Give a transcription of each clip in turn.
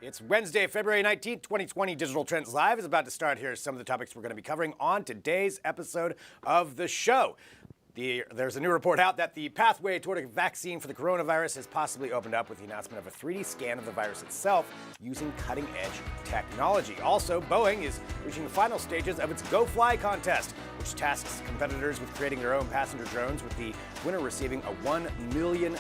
It's Wednesday, February 19th, 2020. Digital Trends Live is about to start. Here's some of the topics we're going to be covering on today's episode of the show. There's a new report out that the pathway toward a vaccine for the coronavirus has possibly opened up with the announcement of a 3D scan of the virus itself using cutting-edge technology. Also, Boeing is reaching the final stages of its Go Fly contest, which tasks competitors with creating their own passenger drones, with the winner receiving a $1 million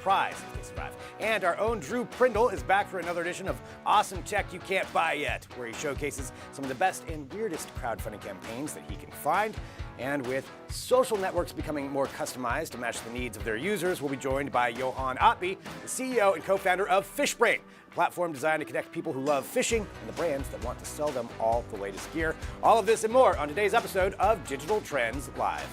prize if they survive. And our own Drew Prindle is back for another edition of Awesome Tech You Can't Buy Yet, where he showcases some of the best and weirdest crowdfunding campaigns that he can find. And with social networks becoming more customized to match the needs of their users, we'll be joined by Johan Ottby, the CEO and co-founder of Fishbrain, a platform designed to connect people who love fishing and the brands that want to sell them all the latest gear. All of this and more on today's episode of Digital Trends Live.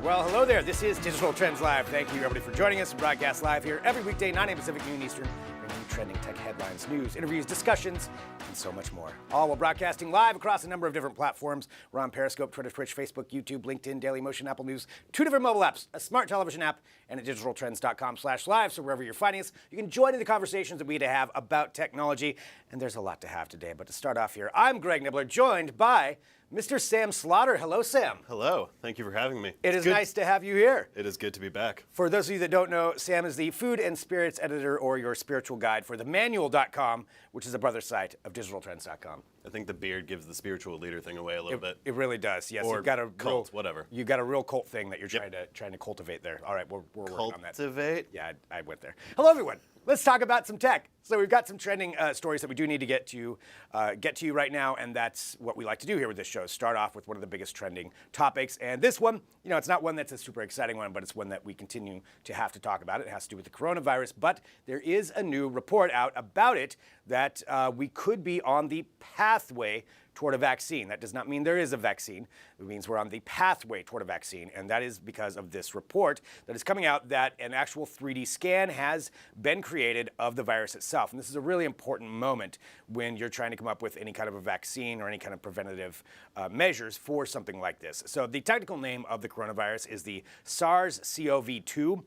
Well, hello there. This is Digital Trends Live. Thank you, everybody, for joining us. We broadcast live here every weekday, 9 a.m. Pacific, noon Eastern, bringing you trending tech headlines, news, interviews, discussions, and so much more. All while broadcasting live across a number of different platforms. We're on Periscope, Twitter, Twitch, Facebook, YouTube, LinkedIn, Dailymotion, Apple News, 2 different mobile apps, a smart television app, and at digitaltrends.com/live. So wherever you're finding us, you can join in the conversations that we have about technology. And there's a lot to have today. But to start off here, I'm Greg Nibbler, joined by Mr. Sam Slaughter. Hello, Sam. Hello. Thank you for having me. It is nice to have you here. It is good to be back. For those of you that don't know, Sam is the food and spirits editor, or your spiritual guide, for themanual.com, which is a brother site of digitaltrends.com. I think the beard gives the spiritual leader thing away a little bit. It really does. Yes, or you've got a cult, whatever. You've got a real cult thing that you're trying to cultivate there. All right, we're working on that. Cultivate? Yeah, I went there. Hello, everyone. Let's talk about some tech. So we've got some trending stories that we do need to get to you right now, and that's what we like to do here with this show. Start off with one of the biggest trending topics, and this one, it's not one that's a super exciting one, but it's one that we continue to have to talk about. It has to do with the coronavirus, but there is a new report out about it that we could be on the pathway toward a vaccine. That does not mean there is a vaccine. It means we're on the pathway toward a vaccine, and that is because of this report that is coming out that an actual 3D scan has been created of the virus itself. And this is a really important moment when you're trying to come up with any kind of a vaccine or any kind of preventative measures for something like this. So the technical name of the coronavirus is the SARS-CoV-2,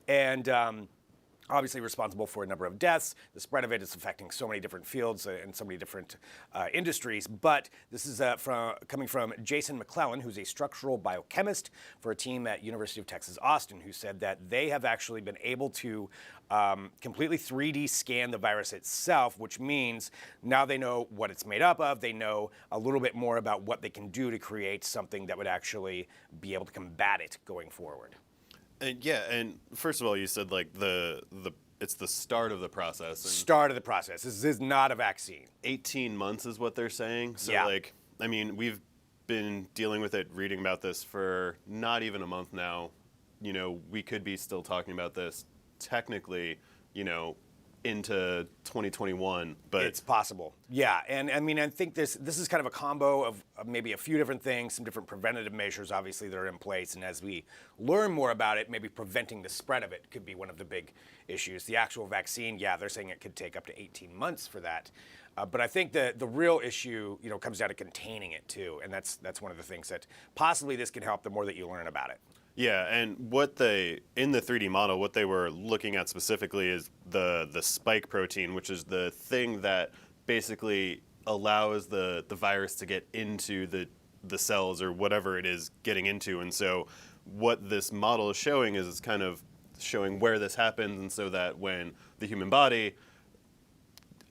and obviously responsible for a number of deaths. The spread of it is affecting so many different fields and so many different industries. But this is coming from Jason McClellan, who's a structural biochemist for a team at University of Texas, Austin, who said that they have actually been able to completely 3D scan the virus itself, which means now they know what it's made up of. They know a little bit more about what they can do to create something that would actually be able to combat it going forward. And first of all, you said like it's the start of the process. And start of the process. This is not a vaccine. 18 months is what they're saying. So yeah. We've been dealing with it, reading about this for not even a month now. We could be still talking about this technically, into 2021, but it's possible. Yeah, and I think this is kind of a combo of maybe a few different things, some different preventative measures, obviously, that are in place. And as we learn more about it, maybe preventing the spread of it could be one of the big issues. The actual vaccine, yeah, they're saying it could take up to 18 months for that. But I think the real issue, comes down to containing it too, and that's one of the things that possibly this can help the more that you learn about it. Yeah, and in the 3D model, what they were looking at specifically is the spike protein, which is the thing that basically allows the virus to get into the cells or whatever it is getting into. And so what this model is showing is it's kind of showing where this happens, and so that when the human body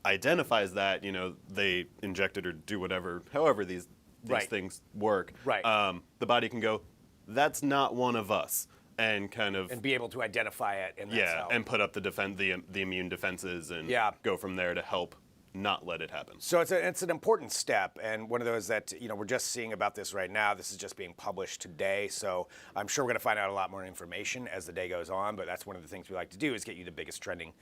identifies that, they inject it or do however these right. things work, right. The body can go, that's not one of us, and be able to identify it. And and put up the immune defenses and go from there to help not let it happen. So it's an important step, and one of those that we're just seeing about this right now. This is just being published today, so I'm sure we're going to find out a lot more information as the day goes on. But that's one of the things we like to do, is get you the biggest trending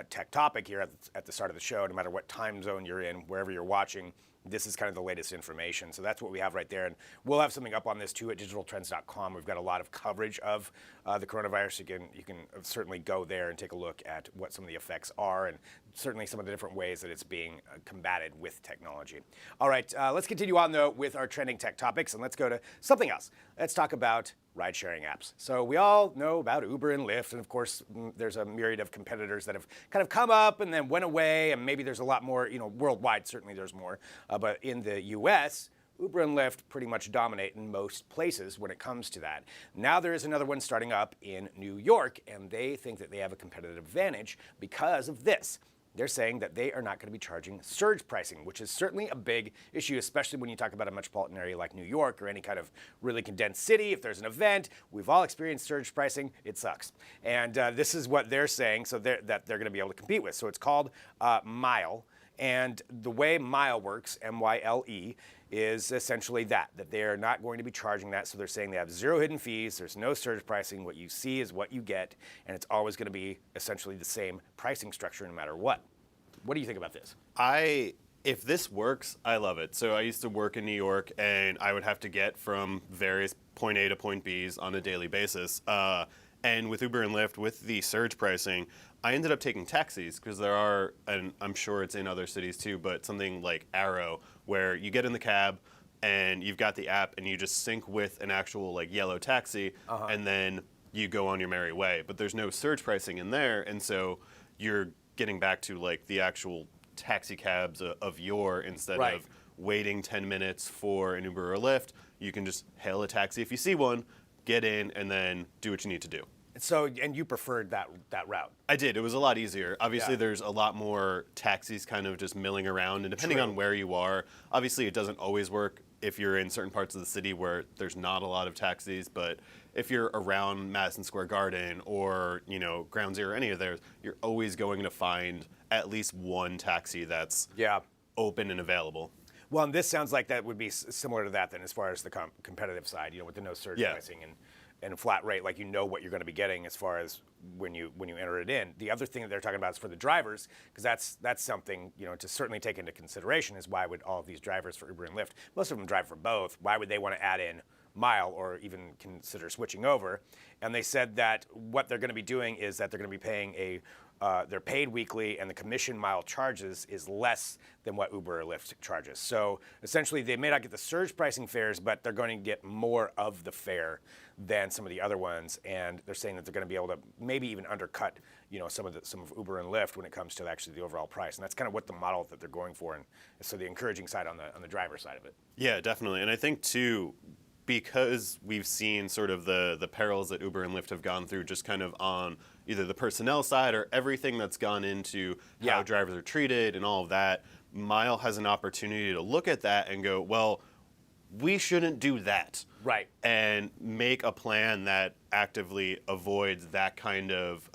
tech topic here at the start of the show, no matter what time zone you're in, wherever you're watching. this is kind of the latest information. So that's what we have right there. And we'll have something up on this too at digitaltrends.com. We've got a lot of coverage of the coronavirus. You can certainly go there and take a look at what some of the effects are and certainly some of the different ways that it's being combated with technology. All right, let's continue on though with our trending tech topics, and let's go to something else. Let's talk about ride-sharing apps. So we all know about Uber and Lyft, and of course there's a myriad of competitors that have kind of come up and then went away, and maybe there's a lot more, worldwide certainly there's more, but in the US, Uber and Lyft pretty much dominate in most places when it comes to that. Now there is another one starting up in New York, and they think that they have a competitive advantage because of this. They're saying that they are not going to be charging surge pricing, which is certainly a big issue, especially when you talk about a metropolitan area like New York or any kind of really condensed city. If there's an event, we've all experienced surge pricing. It sucks. And this is what they're saying that they're going to be able to compete with. So it's called Myle. And the way Myle works, M-Y-L-E, is essentially that they are not going to be charging that. So they're saying they have zero hidden fees. There's no surge pricing. What you see is what you get. And it's always going to be essentially the same pricing structure no matter what. What do you think about this? If this works, I love it. So I used to work in New York, and I would have to get from various point A to point B's on a daily basis. And with Uber and Lyft, with the surge pricing, I ended up taking taxis because there are, and I'm sure it's in other cities too, but something like Arrow, where you get in the cab and you've got the app and you just sync with an actual like yellow taxi, and then you go on your merry way. But there's no surge pricing in there, and so you're getting back to like the actual taxi cabs of yore instead of waiting 10 minutes for an Uber or a Lyft. You can just hail a taxi if you see one, get in, and then do what you need to do. So, and you preferred that route? I did. It was a lot easier. Obviously, there's a lot more taxis kind of just milling around, and depending on where you are, obviously it doesn't always work if you're in certain parts of the city where there's not a lot of taxis, but if you're around Madison Square Garden or, Ground Zero, any of theirs, you're always going to find at least one taxi that's open and available. Well, and this sounds like that would be similar to that then as far as the competitive side, with the no surge pricing and flat rate, like what you're going to be getting as far as when you enter it in. The other thing that they're talking about is for the drivers, because that's something to certainly take into consideration is why would all of these drivers for Uber and Lyft, most of them drive for both, why would they want to add in Myle or even consider switching over? And they said that what they're going to be doing is that they're going to be paying they're paid weekly, and the commission Myle charges is less than what Uber or Lyft charges. So essentially, they may not get the surge pricing fares, but they're going to get more of the fare than some of the other ones. And they're saying that they're going to be able to maybe even undercut, some of Uber and Lyft when it comes to actually the overall price. And that's kind of what the model that they're going for. And so the encouraging side on the driver side of it. Yeah, definitely. And I think too, because we've seen sort of the perils that Uber and Lyft have gone through just kind of on either the personnel side or everything that's gone into how drivers are treated and all of that, Myle has an opportunity to look at that and go, well, we shouldn't do that. Right. And make a plan that actively avoids that kind of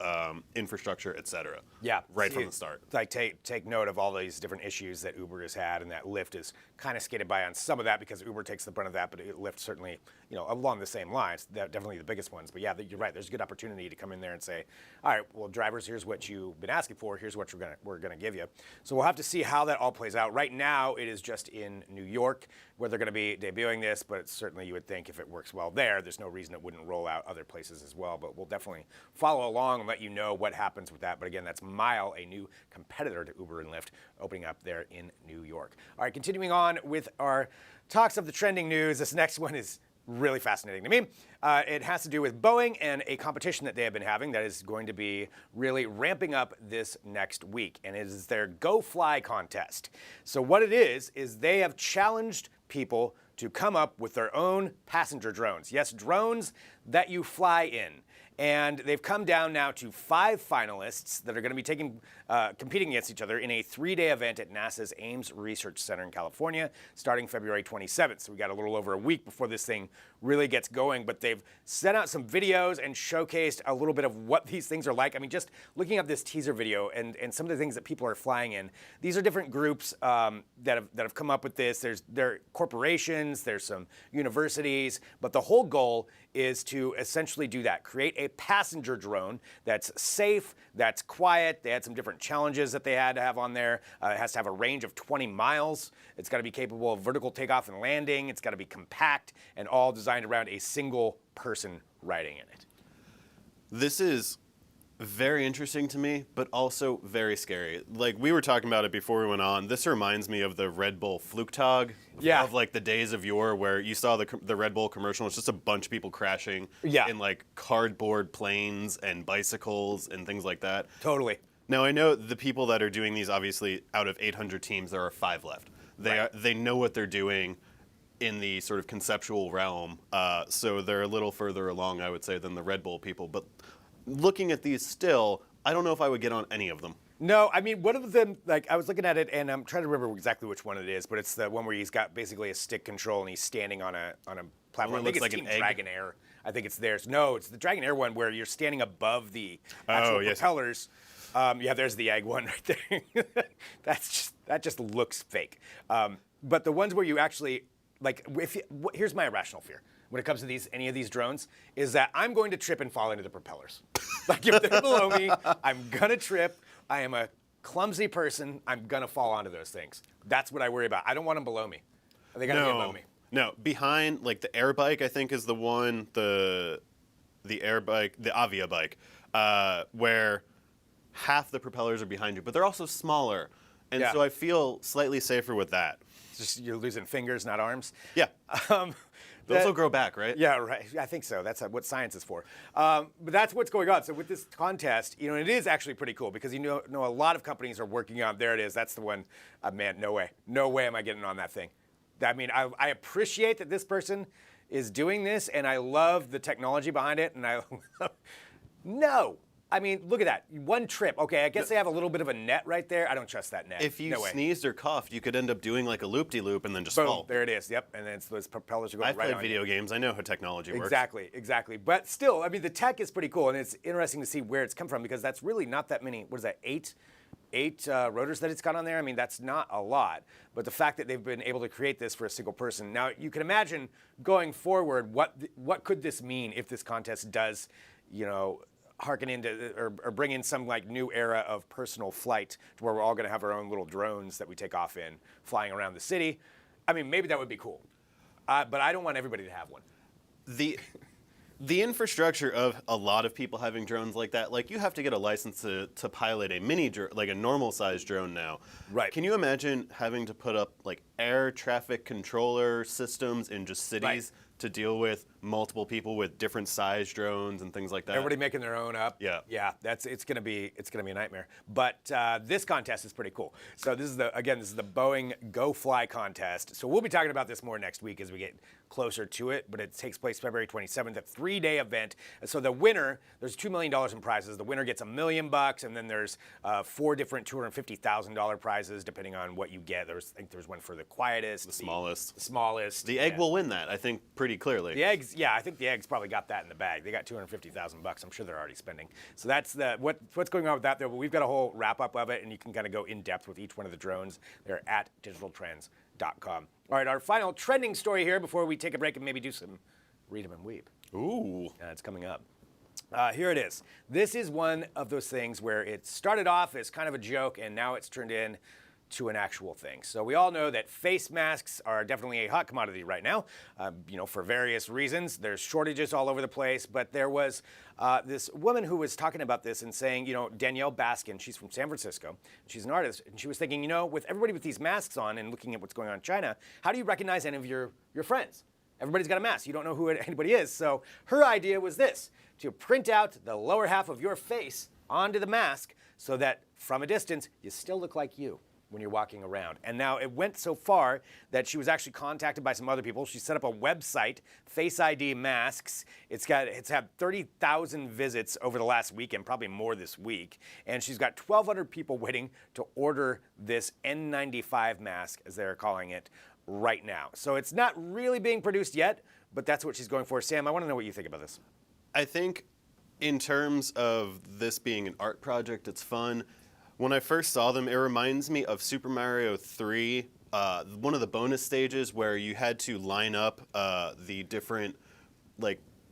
infrastructure, et cetera. Yeah. Right from the start. Like take note of all these different issues that Uber has had, and that Lyft is kind of skated by on some of that because Uber takes the brunt of that, but Lyft certainly, along the same lines, definitely the biggest ones. But yeah, you're right. There's a good opportunity to come in there and say, all right, well, drivers, here's what you've been asking for. Here's what we're gonna give you. So we'll have to see how that all plays out. Right now, it is just in New York where they're going to be debuting this, but certainly you would think if it works well there's no reason it wouldn't roll out other places as well. But we'll definitely follow along and let you know what happens with that. But again, that's Myle, a new competitor to Uber and Lyft, opening up there in New York. All right, continuing on with our talks of the trending news. This next one is really fascinating to me. It has to do with Boeing and a competition that they have been having that is going to be really ramping up this next week, and it is their Go Fly contest. So what it is they have challenged people to come up with their own passenger drones. Yes, drones that you fly in. And they've come down now to 5 finalists that are going to be competing against each other in a 3-day event at NASA's Ames Research Center in California, starting February 27th. So we got a little over a week before this thing really gets going. But they've sent out some videos and showcased a little bit of what these things are like. I mean, just looking at this teaser video and some of the things that people are flying in, these are different groups that have come up with this. There are corporations, there's some universities, but the whole goal is to essentially do that, create a passenger drone that's safe, that's quiet. They had some different challenges that they had to have on there. It has to have a range of 20 miles. It's got to be capable of vertical takeoff and landing. It's got to be compact and all designed around a single person riding in it. This is very interesting to me, but also very scary. Like, we were talking about it before we went on. This reminds me of the Red Bull Flugtag of like the days of yore, where you saw the Red Bull commercial. It's just a bunch of people crashing in like cardboard planes and bicycles and things like that. Totally. Now, I know the people that are doing these, obviously, out of 800 teams, there are 5 left. They know what they're doing in the sort of conceptual realm, so they're a little further along, I would say, than the Red Bull people. But looking at these still, I don't know if I would get on any of them. No, I mean, one of them, like, I was looking at it, and I'm trying to remember exactly which one it is, but it's the one where he's got basically a stick control, and he's standing on a platform. I think it's like Team an egg? Dragonair. I think it's theirs. No, it's the Dragonair one where you're standing above the actual propellers. Yeah, there's the egg one right there. That just looks fake. But the ones where you actually, like, here's my irrational fear when it comes to any of these drones, is that I'm going to trip and fall into the propellers. Like, if they're below me, I'm gonna trip. I am a clumsy person. I'm gonna fall onto those things. That's what I worry about. I don't want them below me. Are they gonna get below me? No, behind, like, the air bike, I think, is the one, the air bike, the Avia bike, where half the propellers are behind you, but they're also smaller. And so I feel slightly safer with that. It's just you're losing fingers, not arms. Yeah. Those will grow back, right? Yeah, right. I think so. That's what science is for. But that's what's going on. So with this contest, it is actually pretty cool because know a lot of companies are working on. There it is. That's the one. Man, no way am I getting on that thing. I mean, I appreciate that this person is doing this, and I love the technology behind it. And no. I mean, look at that. One trip. Okay, I guess they have a little bit of a net right there. I don't trust that net. If you sneezed or coughed, you could end up doing like a loop-de-loop and then just fall. There it is. Yep. And then those propellers are going right on. I've played video games. I know how technology works. Exactly. But still, I mean, the tech is pretty cool, and it's interesting to see where it's come from because that's really not that many. What is that? Eight rotors that it's got on there. I mean, that's not a lot. But the fact that they've been able to create this for a single person. Now, you can imagine going forward, what could this mean if this contest does, harken into or bring in some like new era of personal flight to where we're all going to have our own little drones that we take off in, flying around the city. I mean, maybe that would be cool. But I don't want everybody to have one. The infrastructure of a lot of people having drones like that, like you have to get a license to pilot a like a normal sized drone now. Right. Can you imagine having to put up like air traffic controller systems in just cities to deal with multiple people with different size drones and things like that? Everybody making their own up. Yeah. It's gonna be a nightmare. But this contest is pretty cool. So this is the Boeing Go Fly contest. So we'll be talking about this more next week as we get closer to it. But it takes place February 27th, a 3-day event. So the winner, there's $2 million in prizes. The winner gets $1 million, and then there's 4 different $250,000 prizes depending on what you get. I think there's one for the quietest, the smallest. The egg will win that, I think, pretty clearly. The eggs, I think the eggs probably got that in the bag. They got $250,000. I'm sure they're already spending. So that's what's going on with that there. But we've got a whole wrap up of it, and you can kind of go in depth with each one of the drones. They're at digitaltrends.com. All right, our final trending story here before we take a break and maybe do some read 'em and weep. Ooh, it's coming up. Here it is. This is one of those things where it started off as kind of a joke, and now it's turned in to an actual thing. So we all know that face masks are definitely a hot commodity right now, for various reasons. There's shortages all over the place, but there was this woman who was talking about this and saying, Danielle Baskin, she's from San Francisco, she's an artist, and she was thinking, with everybody with these masks on and looking at what's going on in China, how do you recognize any of your friends? Everybody's got a mask. You don't know who anybody is. So her idea was this, to print out the lower half of your face onto the mask so that from a distance, you still look like you when you're walking around. And now it went so far that she was actually contacted by some other people. She set up a website, Face ID Masks. It's had 30,000 visits over the last weekend, probably more this week. And she's got 1,200 people waiting to order this N95 mask, as they're calling it, right now. So it's not really being produced yet, but that's what she's going for. Sam, I want to know what you think about this. I think in terms of this being an art project, it's fun. When I first saw them, it reminds me of Super Mario 3, one of the bonus stages where you had to line up the different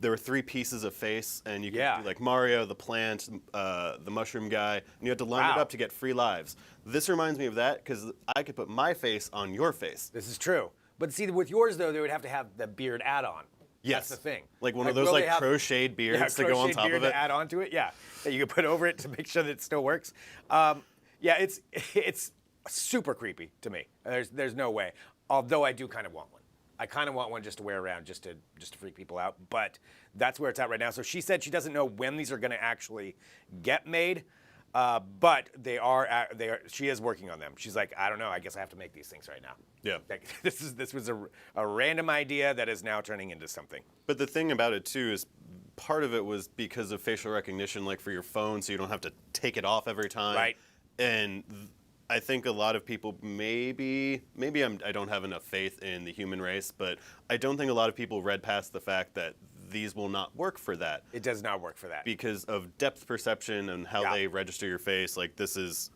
there were 3 pieces of face, and you could Yeah. do like Mario, the plant, the mushroom guy, and you had to line it Wow. up to get free lives. This reminds me of that because I could put my face on your face. This is true. But see, with yours though, they would have to have the beard add-on. Yes. That's the thing. Like one of those will like they have- crocheted beards to go on crocheted top beard of it. to add on to it. Yeah, that you can put over it to make sure that it still works. Yeah, it's super creepy to me. There's no way. Although I do kind of want one. I kind of want one just to wear around, just to freak people out. But that's where it's at right now. So she said she doesn't know when these are going to actually get made, but they are. She is working on them. She's like, I don't know. I guess I have to make these things right now. Yeah. Like, this was a random idea that is now turning into something. But the thing about it too is part of it was because of facial recognition, like for your phone, so you don't have to take it off every time. Right. And I think a lot of people maybe I don't have enough faith in the human race, but I don't think a lot of people read past the fact that these will not work for that. It does not work for that. Because of depth perception and how Yeah. they register your face. Like this is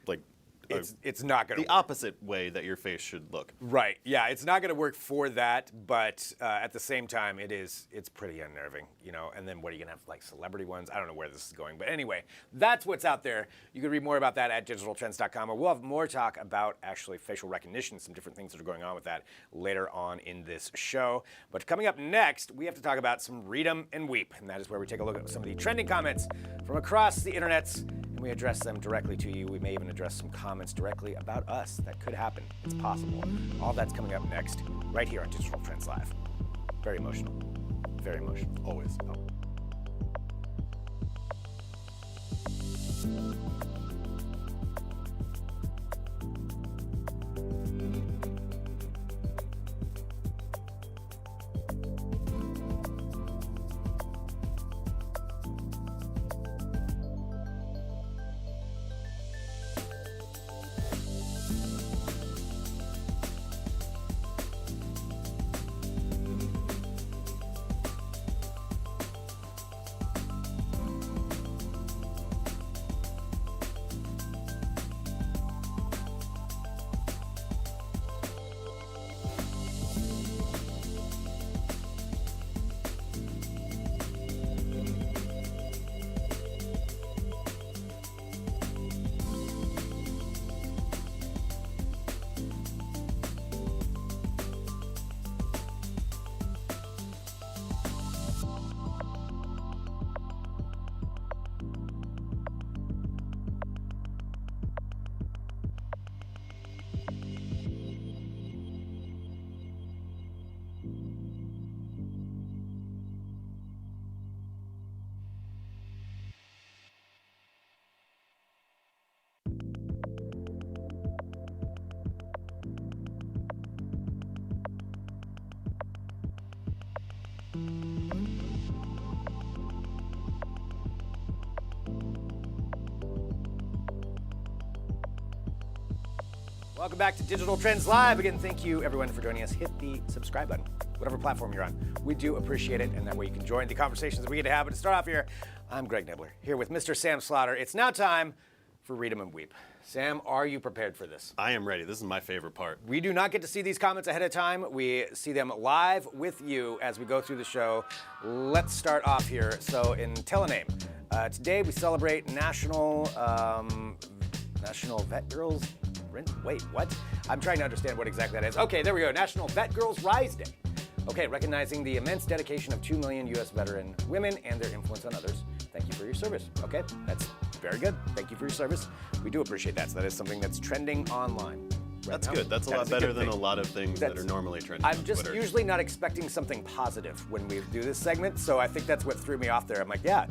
like It's not going to the opposite way that your face should look. Right. Yeah, it's not going to work for that, but at the same time, it's pretty unnerving, you know. And then what are you going to have, like celebrity ones? I don't know where this is going, but anyway, that's what's out there. You can read more about that at digitaltrends.com, or we'll have more talk about actually facial recognition, some different things that are going on with that later on in this show. But coming up next, we have to talk about some Read 'em and Weep, and that is where we take a look at some of the trending comments from across the internets, and we address them directly to you. We may even address some comments directly about us. That could happen. It's possible. All that's coming up next, right here on Digital Trends Live. Very emotional. Very emotional. Always. Oh. Welcome back to Digital Trends Live. Again, thank you everyone for joining us. Hit the subscribe button, whatever platform you're on. We do appreciate it, and that way you can join the conversations that we get to have. But to start off here, I'm Greg Nibbler, here with Mr. Sam Slaughter. It's now time for Read 'em and Weep. Sam, are you prepared for this? I am ready. This is my favorite part. We do not get to see these comments ahead of time. We see them live with you as we go through the show. Let's start off here. So in Telename, today we celebrate National Vet Girls. Wait, what? I'm trying to understand what exactly that is. Okay, there we go. National Vet Girls Rise Day. Okay, recognizing the immense dedication of 2 million U.S. veteran women and their influence on others. Thank you for your service. Okay, that's very good. Thank you for your service. We do appreciate that. So that is something that's trending online. That's good. That's a lot better than a lot of things that are normally trending I'm on just Twitter. usually not expecting something positive when we do this segment, so I think that's what threw me off there. I'm like, yeah,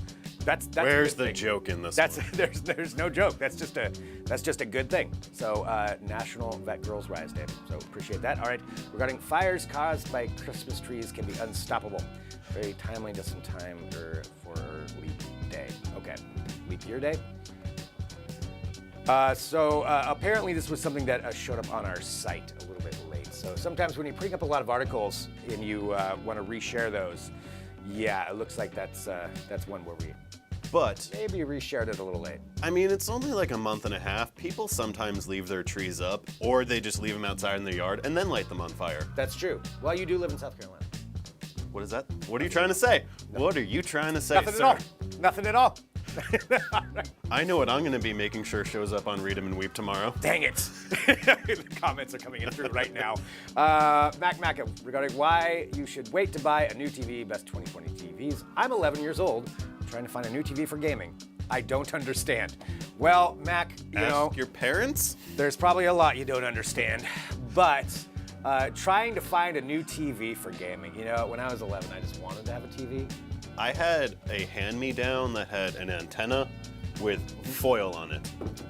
that's Where's a good the thing. joke in this That's one? there's no joke. That's just a good thing. So National Vet Girls Rise Day. So appreciate that. All right, regarding fires caused by Christmas trees can be unstoppable. Very timely, just in time for Leap Day. Okay, Leap Year Day. Apparently this was something that showed up on our site a little bit late. So sometimes when you're putting up a lot of articles and you want to reshare those, yeah, it looks like that's one where we But maybe reshared it a little late. I mean, it's only like a month and a half. People sometimes leave their trees up, or they just leave them outside in their yard and then light them on fire. That's true. Well, you do live in South Carolina. What is that? What are you trying to say? What are you trying to say, Nothing sir? at all. Nothing at all. I know what I'm going to be making sure shows up on Read 'em and Weep tomorrow. Dang it. The comments are coming in through right now. Mac Macca, regarding why you should wait to buy a new TV, best 2020 TVs. I'm 11 years old, trying to find a new TV for gaming. I don't understand. Well, Mac, you know, Ask your parents? there's probably a lot you don't understand, but trying to find a new TV for gaming. You know, when I was 11, I just wanted to have a TV. I had a hand-me-down that had an antenna with foil on it.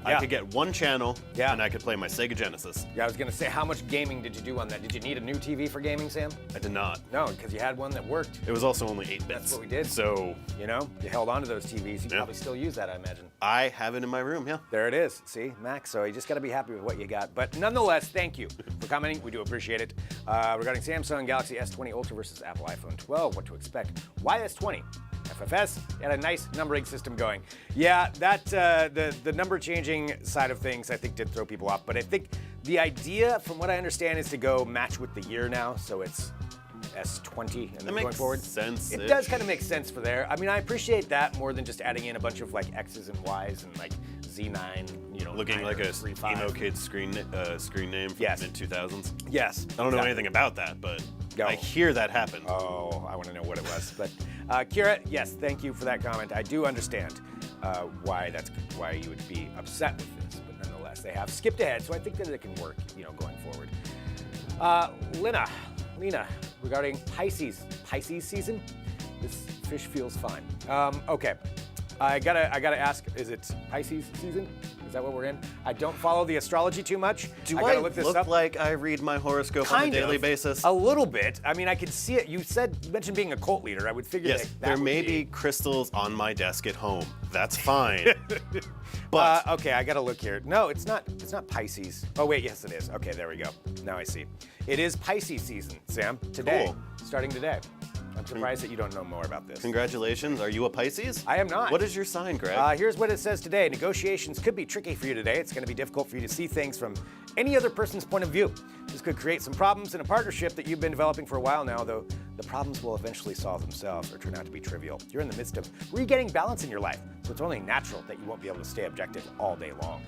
I Yeah. could get one channel, Yeah. and I could play my Sega Genesis. Yeah, I was gonna say, how much gaming did you do on that? Did you need a new TV for gaming, Sam? I did not. No, because you had one that worked. It was also only 8 bits. That's what we did. So You know, you held on to those TVs. You Yeah. probably still use that, I imagine. I have it in my room, yeah. There it is. See, Max, so you just got to be happy with what you got. But nonetheless, thank you for commenting. We do appreciate it. Regarding Samsung Galaxy S20 Ultra versus Apple iPhone 12, what to expect? Why S20? FFS had a nice numbering system going. Yeah, that the number changing side of things I think did throw people off. But I think the idea, from what I understand, is to go match with the year now. So it's S20 and then That going makes forward. sense. It does kind of make sense for there. I mean, I appreciate that more than just adding in a bunch of like X's and Y's and like Z9, you know, Looking 9 like or a 3.5. emo kid screen name from Yes. the mid-2000s. Yes. I don't know anything about that, but No. I hear that happened. Oh, I want to know what it was. But Kira, yes, thank you for that comment. I do understand why you would be upset with this, but nonetheless, they have skipped ahead, so I think that it can work, you know, going forward. Lena, regarding Pisces season, this fish feels fine. Okay, I gotta ask, is it Pisces season? Is that what we're in? I don't follow the astrology too much. Do I I gotta look this up. like I read my horoscope on a Kind daily of. basis? A little bit. I mean, I could see it. You mentioned being a cult leader. I would figure Yes, that there would may be crystals on my desk at home. That's fine. But okay, I gotta look here. No, it's not. It's not Pisces. Oh wait, yes it is. Okay, there we go. Now I see. It is Pisces season, Sam. Today, Cool. starting today. I'm surprised that you don't know more about this. congratulations. Are you a Pisces? I am not. What is your sign, Greg? Here's what it says today. Negotiations could be tricky for you today. It's going to be difficult for you to see things from any other person's point of view. This could create some problems in a partnership that you've been developing for a while now, though the problems will eventually solve themselves or turn out to be trivial. You're in the midst of regaining balance in your life, so it's only natural that you won't be able to stay objective all day long.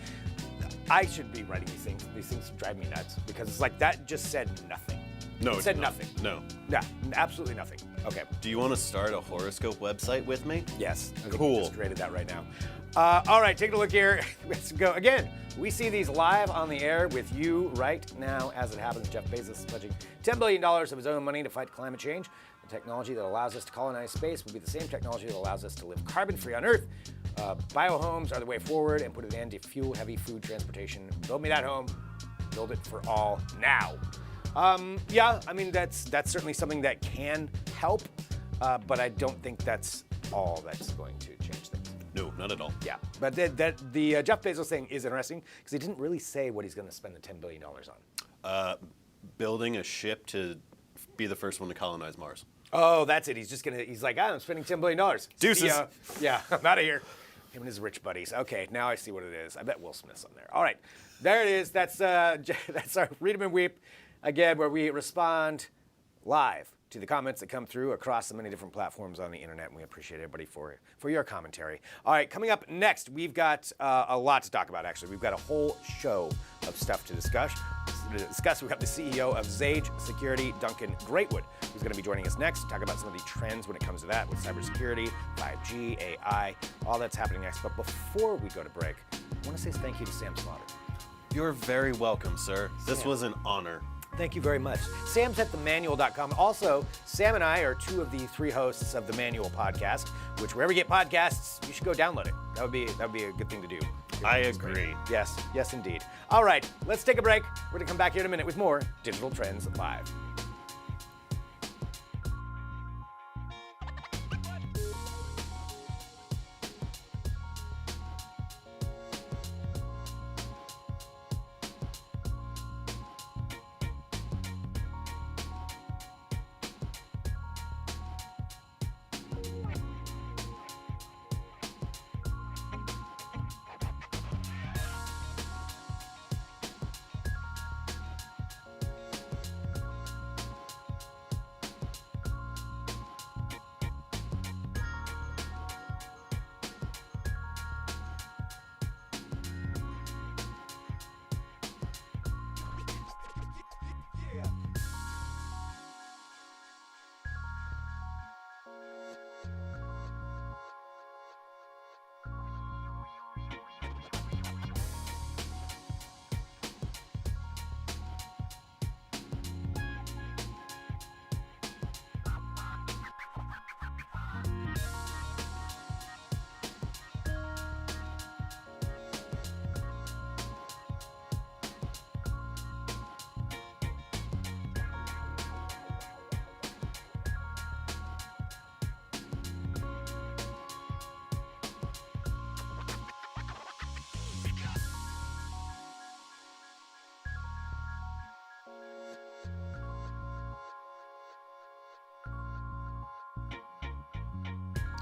I should be writing these things. These things drive me nuts because it's like that just said nothing. No, it it said did not. nothing. No. Yeah, absolutely nothing. Okay. Do you want to start a horoscope website with me? Yes. I think Cool. we just created that right now. All right, take a look here. Let's go. Again, we see these live on the air with you right now as it happens. Jeff Bezos is pledging $10 billion of his own money to fight climate change. The technology that allows us to colonize space will be the same technology that allows us to live carbon-free on Earth. Biohomes are the way forward and put an end to fuel-heavy food transportation. Build me that home. Build it for all now. Yeah, I mean, that's certainly something that can help, but I don't think that's all that's going to change things. No, not at all. Yeah, but the Jeff Bezos thing is interesting because he didn't really say what he's going to spend the $10 billion on. Building a ship to be the first one to colonize Mars. Oh, that's it. He's like, I'm spending $10 billion. Deuces. Yeah, I'm out of here. Him and his rich buddies. Okay, now I see what it is. I bet Will Smith's on there. All right, there it is. That's our Read 'em and Weep. Again, where we respond live to the comments that come through across the many different platforms on the internet, and we appreciate everybody for your commentary. All right, coming up next, we've got a lot to talk about, actually. We've got a whole show of stuff to discuss. We've got the CEO of Xage Security, Duncan Greatwood, who's going to be joining us next to talk about some of the trends when it comes to that with cybersecurity, 5G, AI, all that's happening next. But before we go to break, I want to say thank you to Sam Slaughter. You're very welcome, sir. This Sam. was an honor. Thank you very much. Sam's at themanual.com. Also, Sam and I are two of the three hosts of the Manual podcast, which wherever you get podcasts, you should go download it. That would be a good thing to do. I agree. Yes, indeed. All right, let's take a break. We're gonna come back here in a minute with more Digital Trends Live.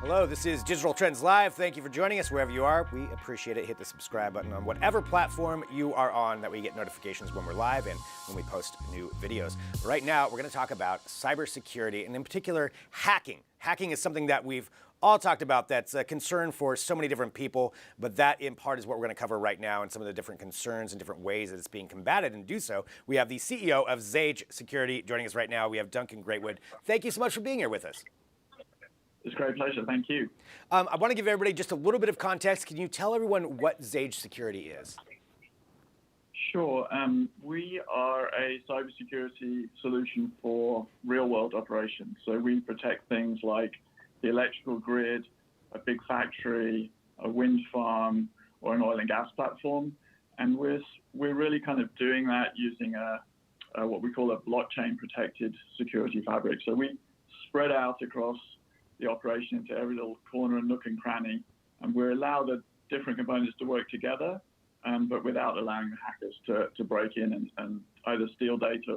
Hello, this is Digital Trends Live. Thank you for joining us wherever you are. We appreciate it. Hit the subscribe button on whatever platform you are on, that way you get notifications when we're live and when we post new videos. Right now, we're going to talk about cybersecurity and in particular, hacking. Hacking is something that we've all talked about that's a concern for so many different people, but that in part is what we're going to cover right now and some of the different concerns and different ways that it's being combated. And to do so, we have the CEO of Xage Security joining us right now. We have Duncan Greatwood. Thank you so much for being here with us. It's a great pleasure. Thank you. I want to give everybody just a little bit of context. Can you tell everyone what Xage Security is? Sure. We are a cybersecurity solution for real-world operations. So we protect things like the electrical grid, a big factory, a wind farm, or an oil and gas platform. And we're really kind of doing that using what we call a blockchain-protected security fabric. So we spread out across the operation into every little corner and nook and cranny, and we allow the different components to work together, but without allowing the hackers to break in and either steal data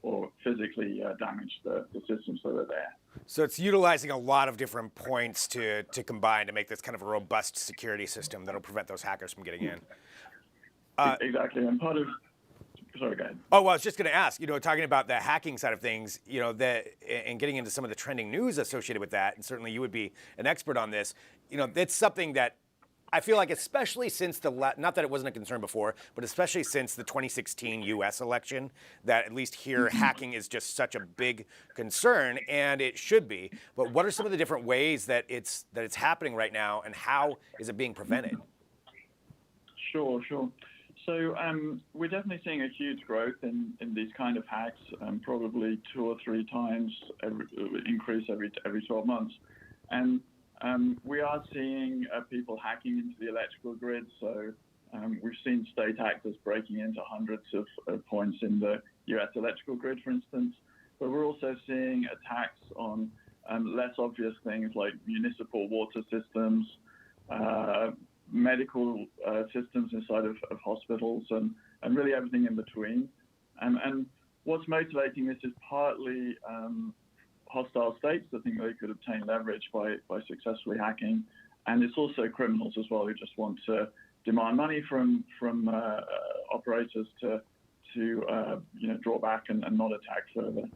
or physically damage the systems that are there. So it's utilizing a lot of different points to combine to make this kind of a robust security system that'll prevent those hackers from getting in. Exactly, and part of... Sorry, go ahead. Oh, well, I was just going to ask, talking about the hacking side of things, and getting into some of the trending news associated with that, and certainly you would be an expert on this, it's something that I feel like, especially since not that it wasn't a concern before, but especially since the 2016 U.S. election, that at least here hacking is just such a big concern, and it should be. But what are some of the different ways that it's happening right now, and how is it being prevented? Sure. So we're definitely seeing a huge growth in these kind of hacks, probably 2 or 3 times increase every 12 months. And we are seeing people hacking into the electrical grid. So we've seen state actors breaking into hundreds of points in the U.S. electrical grid, for instance. But we're also seeing attacks on less obvious things like municipal water systems, medical systems inside of hospitals, and really everything in between. And what's motivating this is partly hostile states that think they could obtain leverage by successfully hacking, and it's also criminals as well who just want to demand money from operators to draw back and not attack further.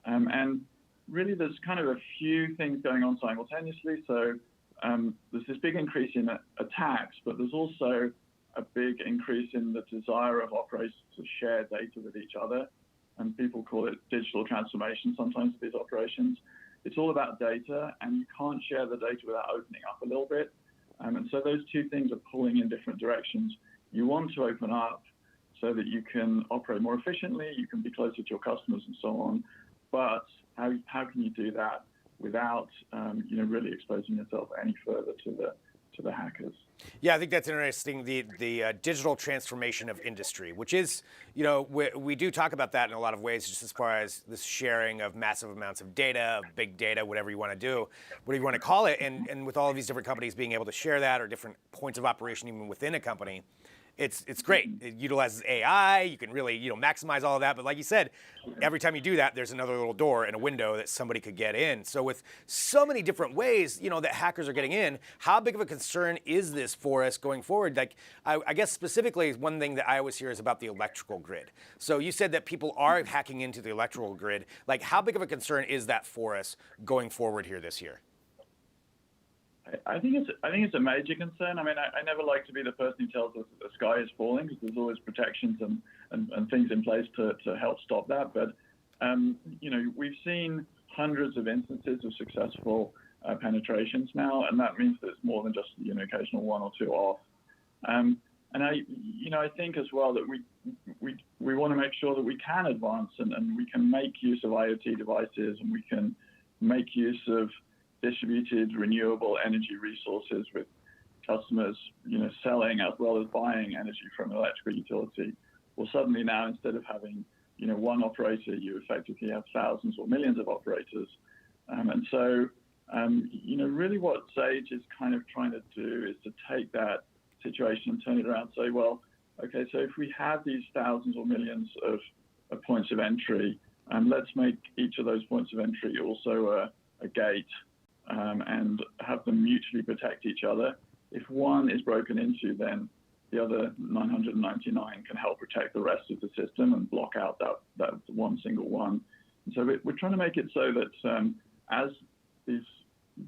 And really, there's kind of a few things going on simultaneously. So there's this big increase in attacks, but there's also a big increase in the desire of operators to share data with each other. And people call it digital transformation sometimes of these operations. It's all about data, and you can't share the data without opening up a little bit. And so those two things are pulling in different directions. You want to open up so that you can operate more efficiently, you can be closer to your customers and so on. But how can you do that without really exposing yourself any further to the hackers? Yeah, I think that's interesting. The digital transformation of industry, which is, we do talk about that in a lot of ways, just as far as this sharing of massive amounts of data, of big data, whatever you want to do, whatever you want to call it, and with all of these different companies being able to share that, or different points of operation even within a company. It's great. It utilizes AI. You can really maximize all of that. But like you said, every time you do that, there's another little door and a window that somebody could get in. So with so many different ways that hackers are getting in, how big of a concern is this for us going forward? Like I guess specifically one thing that I always hear is about the electrical grid. So you said that people are hacking into the electrical grid. Like how big of a concern is that for us going forward here this year? I think it's a major concern. I mean, I never like to be the person who tells us that the sky is falling, because there's always protections and things in place to help stop that. But we've seen hundreds of instances of successful penetrations now, and that means that it's more than just occasional 1 or 2 off. And I think as well that we want to make sure that we can advance and we can make use of IoT devices, and we can make use of distributed renewable energy resources with customers, selling as well as buying energy from an electrical utility. Well, suddenly now, instead of having, one operator, you effectively have thousands or millions of operators. And so, really what Xage is kind of trying to do is to take that situation and turn it around and say, well, okay, so if we have these thousands or millions of points of entry, let's make each of those points of entry also a gate and have them mutually protect each other. If one is broken into, then the other 999 can help protect the rest of the system and block out that one single one. And so we're trying to make it so that as these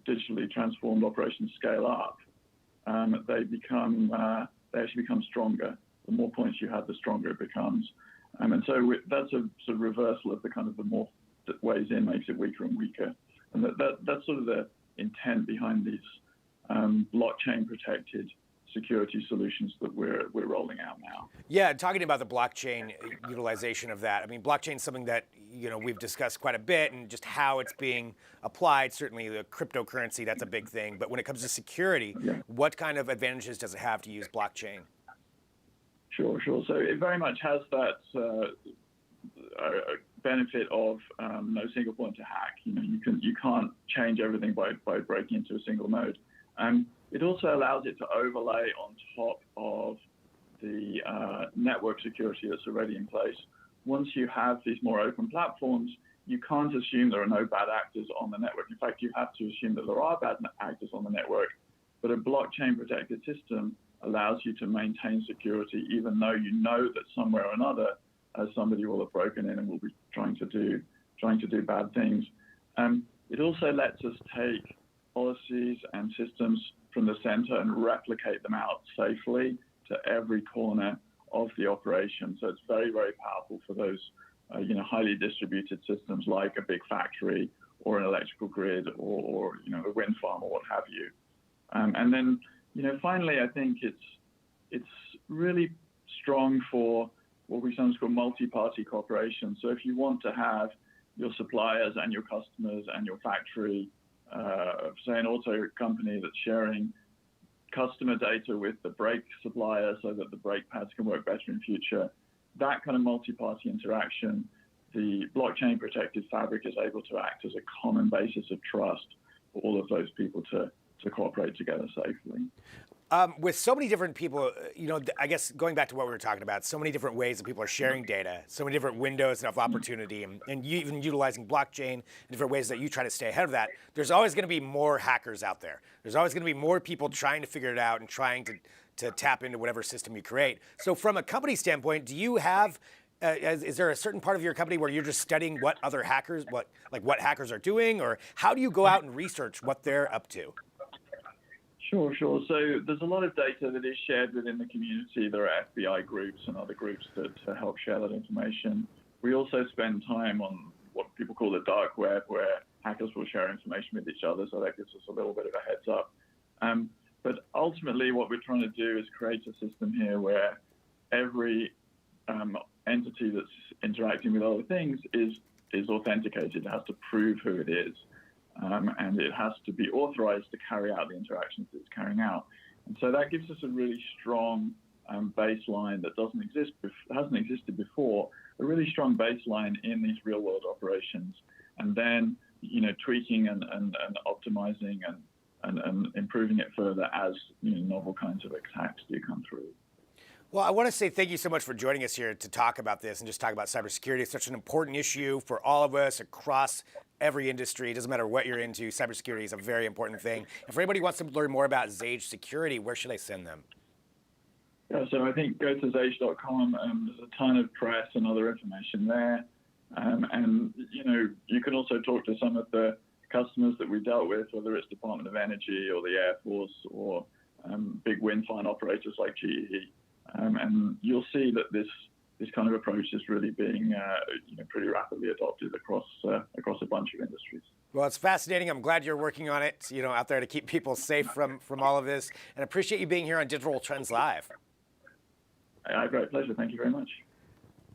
digitally transformed operations scale up, they actually become stronger. The more points you have, the stronger it becomes. And so that's a sort of reversal of the kind of the more that weighs in makes it weaker and weaker. And that's sort of the intent behind these blockchain protected security solutions that we're rolling out now. Yeah, talking about the blockchain utilization of that. I mean, blockchain is something that we've discussed quite a bit, and just how it's being applied. Certainly, the cryptocurrency, that's a big thing. But when it comes to security, what kind of advantages does it have to use blockchain? Sure. So it very much has that benefit of no single point to hack. You can't change everything by breaking into a single node. It also allows it to overlay on top of the network security that's already in place. Once you have these more open platforms, you can't assume there are no bad actors on the network. In fact, you have to assume that there are bad actors on the network. But a blockchain protected system allows you to maintain security, even though you know that somewhere or another somebody will have broken in and will be trying to do bad things. It also lets us take policies and systems from the center and replicate them out safely to every corner of the operation. So it's very, very powerful for those highly distributed systems like a big factory or an electrical grid or a wind farm or what have you. And then finally, I think it's really strong for what we sometimes call multi-party cooperation. So if you want to have your suppliers and your customers and your factory, say an auto company that's sharing customer data with the brake supplier so that the brake pads can work better in future, that kind of multi-party interaction, the blockchain protected fabric is able to act as a common basis of trust for all of those people to cooperate together safely. With so many different people, I guess going back to what we were talking about, so many different ways that people are sharing data, so many different windows of opportunity, and even utilizing blockchain in different ways that you try to stay ahead of that, there's always going to be more hackers out there. There's always going to be more people trying to figure it out and trying to tap into whatever system you create. So from a company standpoint, do you have, is there a certain part of your company where you're just studying what other hackers, what hackers are doing, or how do you go out and research what they're up to? Sure. So there's a lot of data that is shared within the community. There are FBI groups and other groups that help share that information. We also spend time on what people call the dark web, where hackers will share information with each other, so that gives us a little bit of a heads up. But ultimately, what we're trying to do is create a system here where every entity that's interacting with other things is authenticated. It has to prove who it is. And it has to be authorized to carry out the interactions that it's carrying out. And so that gives us a really strong baseline that hasn't existed before, a really strong baseline in these real world operations. And then, tweaking and optimizing and improving it further as novel kinds of attacks do come through. Well, I want to say thank you so much for joining us here to talk about this and just talk about cybersecurity. It's such an important issue for all of us across every industry. It doesn't matter what you're into. Cybersecurity is a very important thing. If anybody wants to learn more about Xage Security, where should I send them? Yeah, so I think go to Xage.com. There's a ton of press and other information there. And you can also talk to some of the customers that we dealt with, whether it's Department of Energy or the Air Force or big wind farm operators like GE. And you'll see that this kind of approach is really being pretty rapidly adopted across a bunch of industries. Well, it's fascinating. I'm glad you're working on it, out there to keep people safe from all of this. And appreciate you being here on Digital Trends Live. Great pleasure. Thank you very much.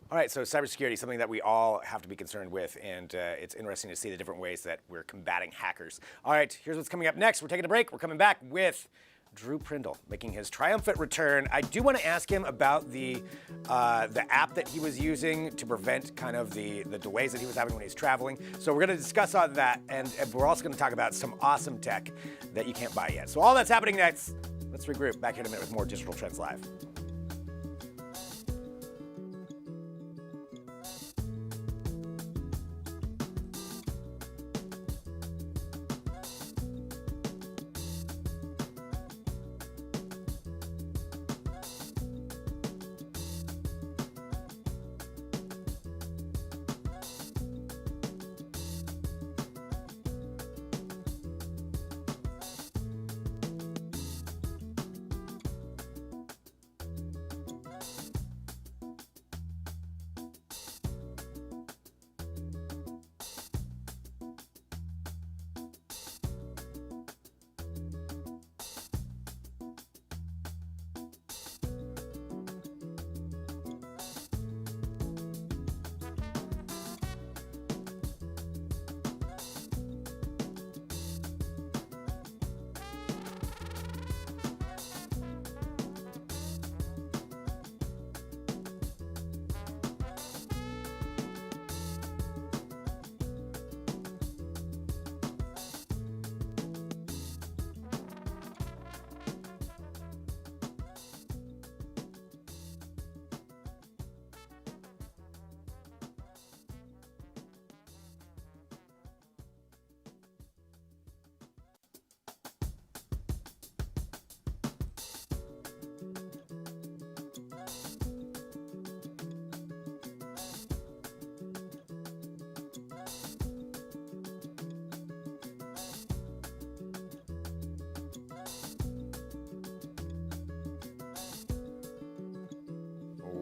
All right, so cybersecurity is something that we all have to be concerned with, and it's interesting to see the different ways that we're combating hackers. All right, here's what's coming up next. We're taking a break. We're coming back with Drew Prindle making his triumphant return. I do want to ask him about the app that he was using to prevent kind of the delays that he was having when he was traveling. So we're going to discuss all that, and we're also going to talk about some awesome tech that you can't buy yet. So all that's happening next. Let's regroup. Back here in a minute with more Digital Trends Live.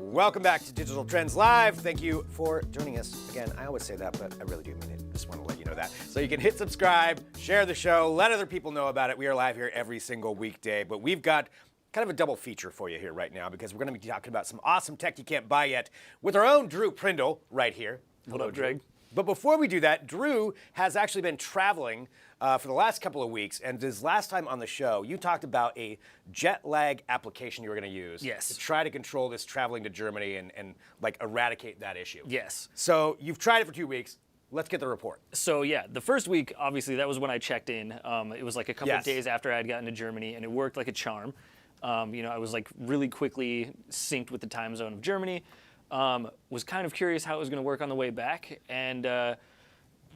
Welcome back to Digital Trends Live. Thank you for joining us. Again, I always say that, but I really do mean it. Just want to let you know that. So you can hit subscribe, share the show, let other people know about it. We are live here every single weekday, but we've got kind of a double feature for you here right now because we're going to be talking about some awesome tech you can't buy yet with our own Drew Prindle right here. What up, Greg? But before we do that, Drew has actually been traveling for the last couple of weeks, and this last time on the show, you talked about a jet lag application you were going to use to try to control this traveling to Germany and like eradicate that issue. Yes. So you've tried it for 2 weeks. Let's get the report. So yeah, the first week, obviously, that was when I checked in. It was like a couple of days after I had gotten to Germany, and it worked like a charm. I was like really quickly synced with the time zone of Germany. Was kind of curious how it was going to work on the way back, and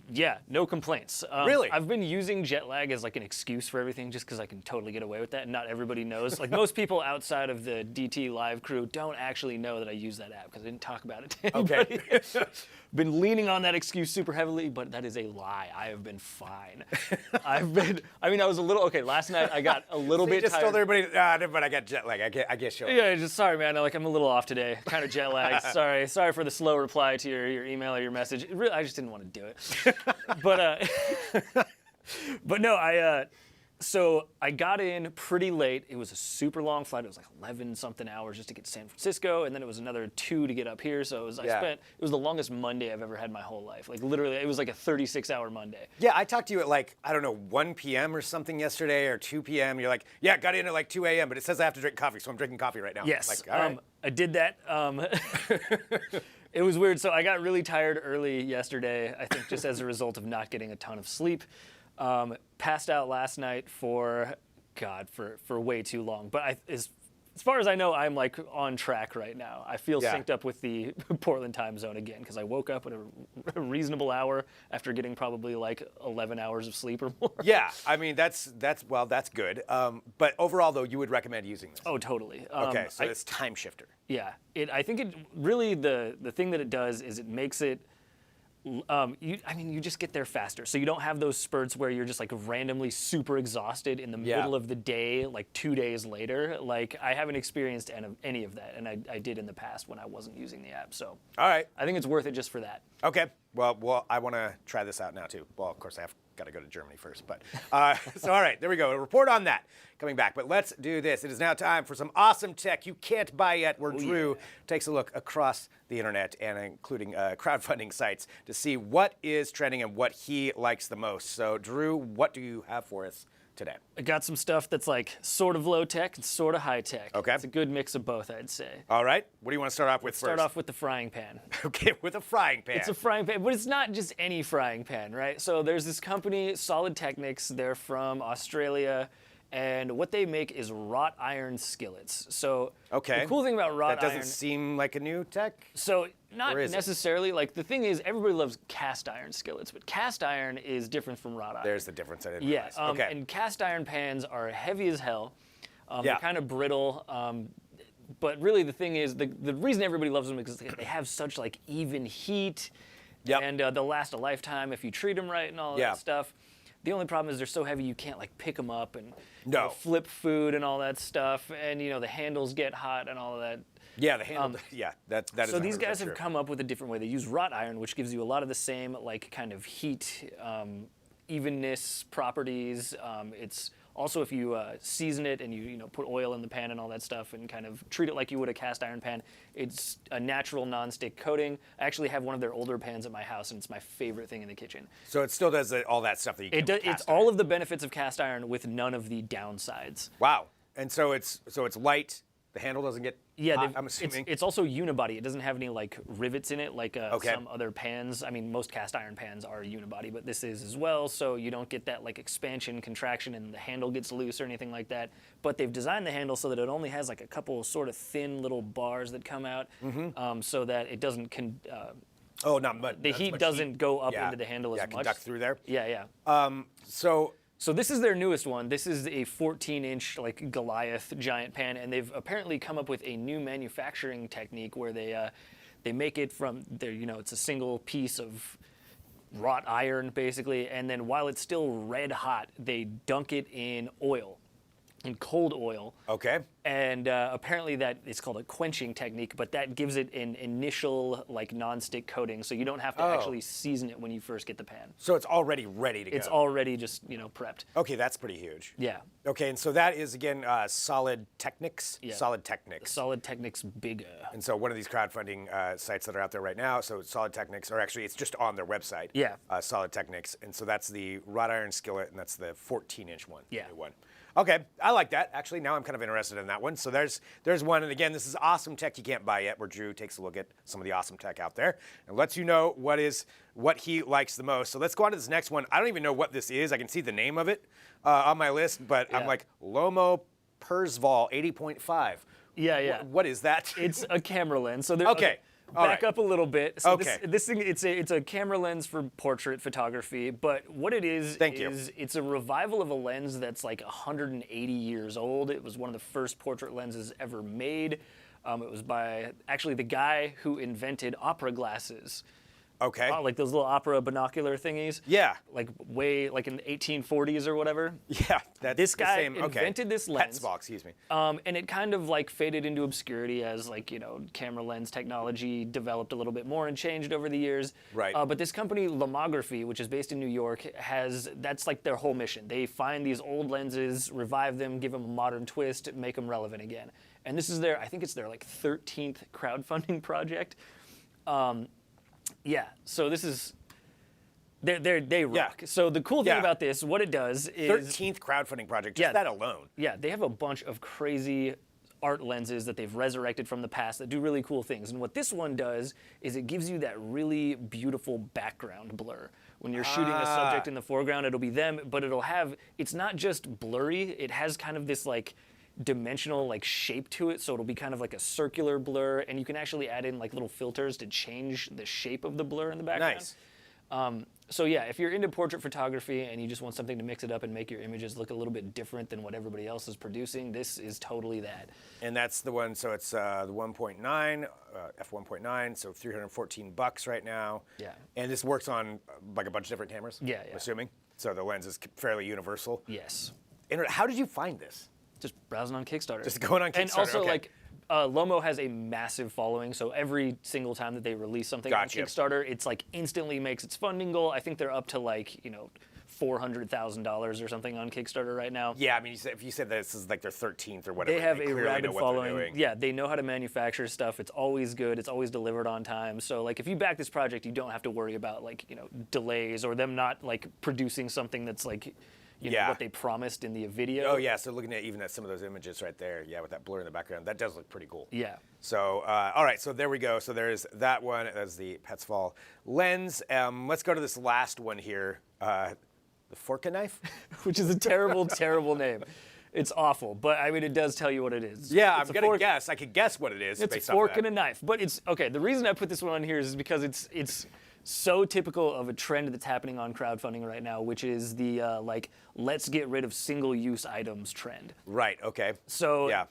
yeah, no complaints. Really? I've been using jet lag as like an excuse for everything just because I can totally get away with that, and not everybody knows. Like most people outside of the DT live crew don't actually know that I use that app because I didn't talk about it to anybody. Okay. Been leaning on that excuse super heavily, but that is a lie. I have been fine. I was a little, last night I got a little bit just tired. told everybody, but I got jet lag. I guess show. Yeah, just sorry, man. I'm a little off today. Kind of jet lagged. Sorry for the slow reply to your email or your message. I just didn't want to do it. But no, so I got in pretty late. It was a super long flight. It was like 11 something hours just to get to San Francisco, and then it was another 2 to get up here. So it was the longest Monday I've ever had my whole life. Like literally, it was like a 36-hour Monday. Yeah, I talked to you at like, I don't know, 1 p.m. or something yesterday, or 2 p.m. You're like, yeah, got in at like 2 a.m., but it says I have to drink coffee, so I'm drinking coffee right now. Yes, Like, all right. I did that. It was weird. So I got really tired early yesterday, I think just as a result of not getting a ton of sleep. Passed out last night for way too long. But as far as I know, I'm like on track right now. I feel synced up with the Portland time zone again because I woke up at a reasonable hour after getting probably like 11 hours of sleep or more. Yeah, I mean that's good. But overall, though, you would recommend using this. Oh, totally. Okay, so it's time shifter. Yeah, I think it really the thing that it does is it makes it. You just get there faster. So you don't have those spurts where you're just like randomly super exhausted in the middle of the day, like 2 days later. Like I haven't experienced any of that, and I did in the past when I wasn't using the app. So all right, I think it's worth it just for that. Okay, well, I want to try this out now too. Well, of course, I've got to go to Germany first, but so all right, there we go. A report on that coming back. But let's do this. It is now time for some awesome tech you can't buy yet, where Drew takes a look across the internet and including crowdfunding sites to see what is trending and what he likes the most. So, Drew, what do you have for us today? I got some stuff that's like sort of low tech and sort of high tech. Okay. It's a good mix of both, I'd say. All right. What do you want to start off with first? Start off with the frying pan. Okay, with a frying pan. It's a frying pan, but it's not just any frying pan, right? So there's this company, Solid Technics. They're from Australia. And what they make is wrought iron skillets. So the cool thing about wrought iron... That doesn't seem like a new tech? So not necessarily. Like the thing is, everybody loves cast iron skillets, but cast iron is different from wrought iron. There's the difference. I didn't realize. Okay. And cast iron pans are heavy as hell. They're kind of brittle. But really the thing is, the reason everybody loves them is because they have such like even heat. And they'll last a lifetime if you treat them right and all that stuff. The only problem is they're so heavy you can't like pick them up and flip food and all that stuff, and the handles get hot and all of that. Yeah, the handle. That is. So these guys have come up with a different way. They use wrought iron, which gives you a lot of the same like kind of heat, evenness properties. It's also if you season it and you put oil in the pan and all that stuff and kind of treat it like you would a cast iron pan. It's a natural non-stick coating. I actually have one of their older pans at my house, and it's my favorite thing in the kitchen. So it still does all that stuff that you can. It's all of the benefits of cast iron with none of the downsides. Wow. And so it's light. The handle doesn't get hot, I'm assuming. It's also unibody. It doesn't have any like rivets in it like some other pans. I mean, most cast iron pans are unibody, but this is as well. So you don't get that like expansion, contraction, and the handle gets loose or anything like that. But they've designed the handle so that it only has like a couple sort of thin little bars that come out, so that it doesn't. The heat doesn't go up into the handle as much. Conduct through there. Yeah. So this is their newest one. This is a 14-inch like Goliath giant pan, and they've apparently come up with a new manufacturing technique where they make it from it's a single piece of wrought iron basically, and then while it's still red hot, they dunk it in oil. in cold oil. Okay. And apparently that it's called a quenching technique, but that gives it an initial like non-stick coating, so you don't have to actually season it when you first get the pan. So it's already ready to go. It's already just prepped. Okay, that's pretty huge. Yeah. Okay, and so that is again Solid Technics. Yeah. Solid Technics. Solid Technics bigger. And so one of these crowdfunding sites that are out there right now, so Solid Technics, or actually it's just on their website. Yeah. Solid Technics, and so that's the wrought iron skillet, and that's the 14-inch one. Yeah. The new one. Okay, I like that. Actually, now I'm kind of interested in that one. So there's one, and again, this is awesome tech you can't buy yet, where Drew takes a look at some of the awesome tech out there and lets you know what he likes the most. So let's go on to this next one. I don't even know what this is. I can see the name of it on my list, but I'm like Lomo Persval 80.5. Yeah. What is that? It's a camera lens. So Okay. All Back right. up a little bit. So Okay. this thing, it's a camera lens for portrait photography, but what it is it's a revival of a lens that's like 180 years old. It was one of the first portrait lenses ever made. It was by actually the guy who invented opera glasses. Okay. Like those little opera binocular thingies. Yeah. Like like in the 1840s or whatever. Yeah. That's This the guy same, invented this lens. Petzval, excuse me. And it kind of like faded into obscurity as like, camera lens technology developed a little bit more and changed over the years. Right. But this company, Lomography, which is based in New York, that's like their whole mission. They find these old lenses, revive them, give them a modern twist, make them relevant again. And this is I think it's their like 13th crowdfunding project. Yeah, so this is, they rock. Yeah. So the cool thing Yeah. about this, what it does is 13th crowdfunding project, just that alone. yeah, they have a bunch of crazy art lenses that they've resurrected from the past that do really cool things. And what this one does is it gives you that really beautiful background blur. When you're shooting a subject in the foreground, it'll be them, but it's not just blurry, it has kind of this like dimensional like shape to it, so it'll be kind of like a circular blur, and you can actually add in like little filters to change the shape of the blur in the background. Nice. So yeah, if you're into portrait photography and you just want something to mix it up and make your images look a little bit different than what everybody else is producing, this is totally that. And that's the one, so it's the 1.9, f1.9, so $314 right now. Yeah. And this works on like a bunch of different cameras? Yeah. I'm assuming? So the lens is fairly universal? Yes. And how did you find this? Just browsing on Kickstarter. Just going on Kickstarter, And also, okay. like, Lomo has a massive following, so every single time that they release something Gotcha. on Kickstarter, it's like instantly makes its funding goal. I think they're up to like, $400,000 or something on Kickstarter right now. Yeah, I mean, if you said this is like their 13th or whatever, They have a clearly rabid know what following. they're doing. Yeah, they know how to manufacture stuff. It's always good. It's always delivered on time. So like if you back this project, you don't have to worry about like, delays or them not like producing something that's like, what they promised in the video. Oh yeah, so looking at even at some of those images right there, yeah, with that blur in the background, that does look pretty cool. Yeah. So, all right, so there we go. So there's that one. That's the Petzval lens. Let's go to this last one here, the Forca knife. Which is a terrible, terrible name. It's awful, but I mean, it does tell you what it is. Yeah, It's I'm a gonna fork- guess. I could guess what it is It's based a off fork of and that. a knife, but it's okay. The reason I put this one on here is because it's so typical of a trend that's happening on crowdfunding right now, which is the let's get rid of single-use items trend. Right. Okay. So Yeah.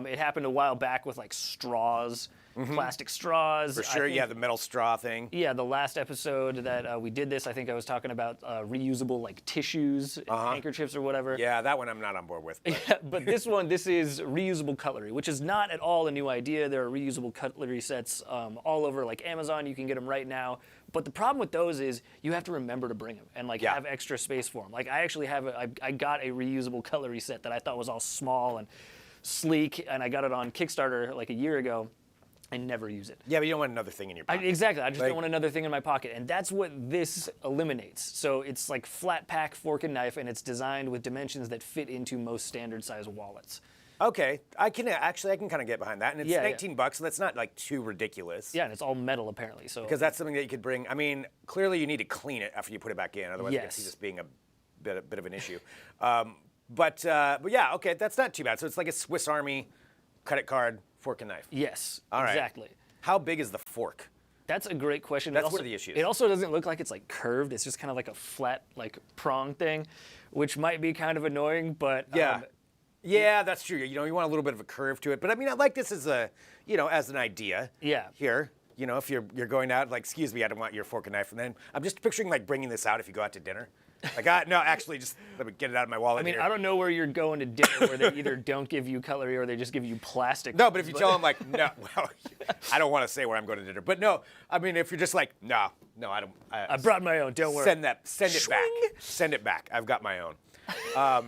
it happened a while back with like straws, plastic straws. For I sure. think- Yeah, the metal straw thing. Yeah, the last episode that we did this, I think I was talking about reusable like tissues, handkerchiefs or whatever. Yeah, that one I'm not on board with. But But this is reusable cutlery, which is not at all a new idea. There are reusable cutlery sets all over like Amazon. You can get them right now. But the problem with those is you have to remember to bring them and like Yeah. have extra space for them. Like I actually have I got a reusable cutlery set that I thought was all small and sleek, and I got it on Kickstarter like a year ago. I never use it. yeah, but you don't want another thing in your pocket. Exactly. I just Like- don't want another thing in my pocket. And that's what this eliminates. So it's like flat pack fork and knife, and it's designed with dimensions that fit into most standard size wallets. Okay, I can kind of get behind that, and it's Yeah, yeah. $19, so that's not like too ridiculous. Yeah, and it's all metal apparently. So Because that's something that you could bring. I mean, clearly you need to clean it after you put it back in, otherwise I can Yes. see this being a bit of an issue. But yeah, okay, that's not too bad. So it's like a Swiss Army credit card fork and knife. yes, All right. exactly. How big is the fork? That's a great question. That's It also, where the issue is. It also doesn't look like it's like curved. It's just kind of like a flat like prong thing, which might be kind of annoying, but Yeah, that's true. You want a little bit of a curve to it, but I mean, I like this as as an idea. Yeah. Here, you know, if you're going out, like, excuse me, I don't want your fork and knife. And then I'm just picturing like bringing this out if you go out to dinner. Like, no, actually, just let me get it out of my wallet. I mean, here. I don't know where you're going to dinner where they either don't give you cutlery or they just give you plastic. No, but if you tell them like, no, well, I don't want to say where I'm going to dinner. But no, I mean, if you're just like, no, I don't. I brought my own. Don't worry. Send it back. Send it back. I've got my own. All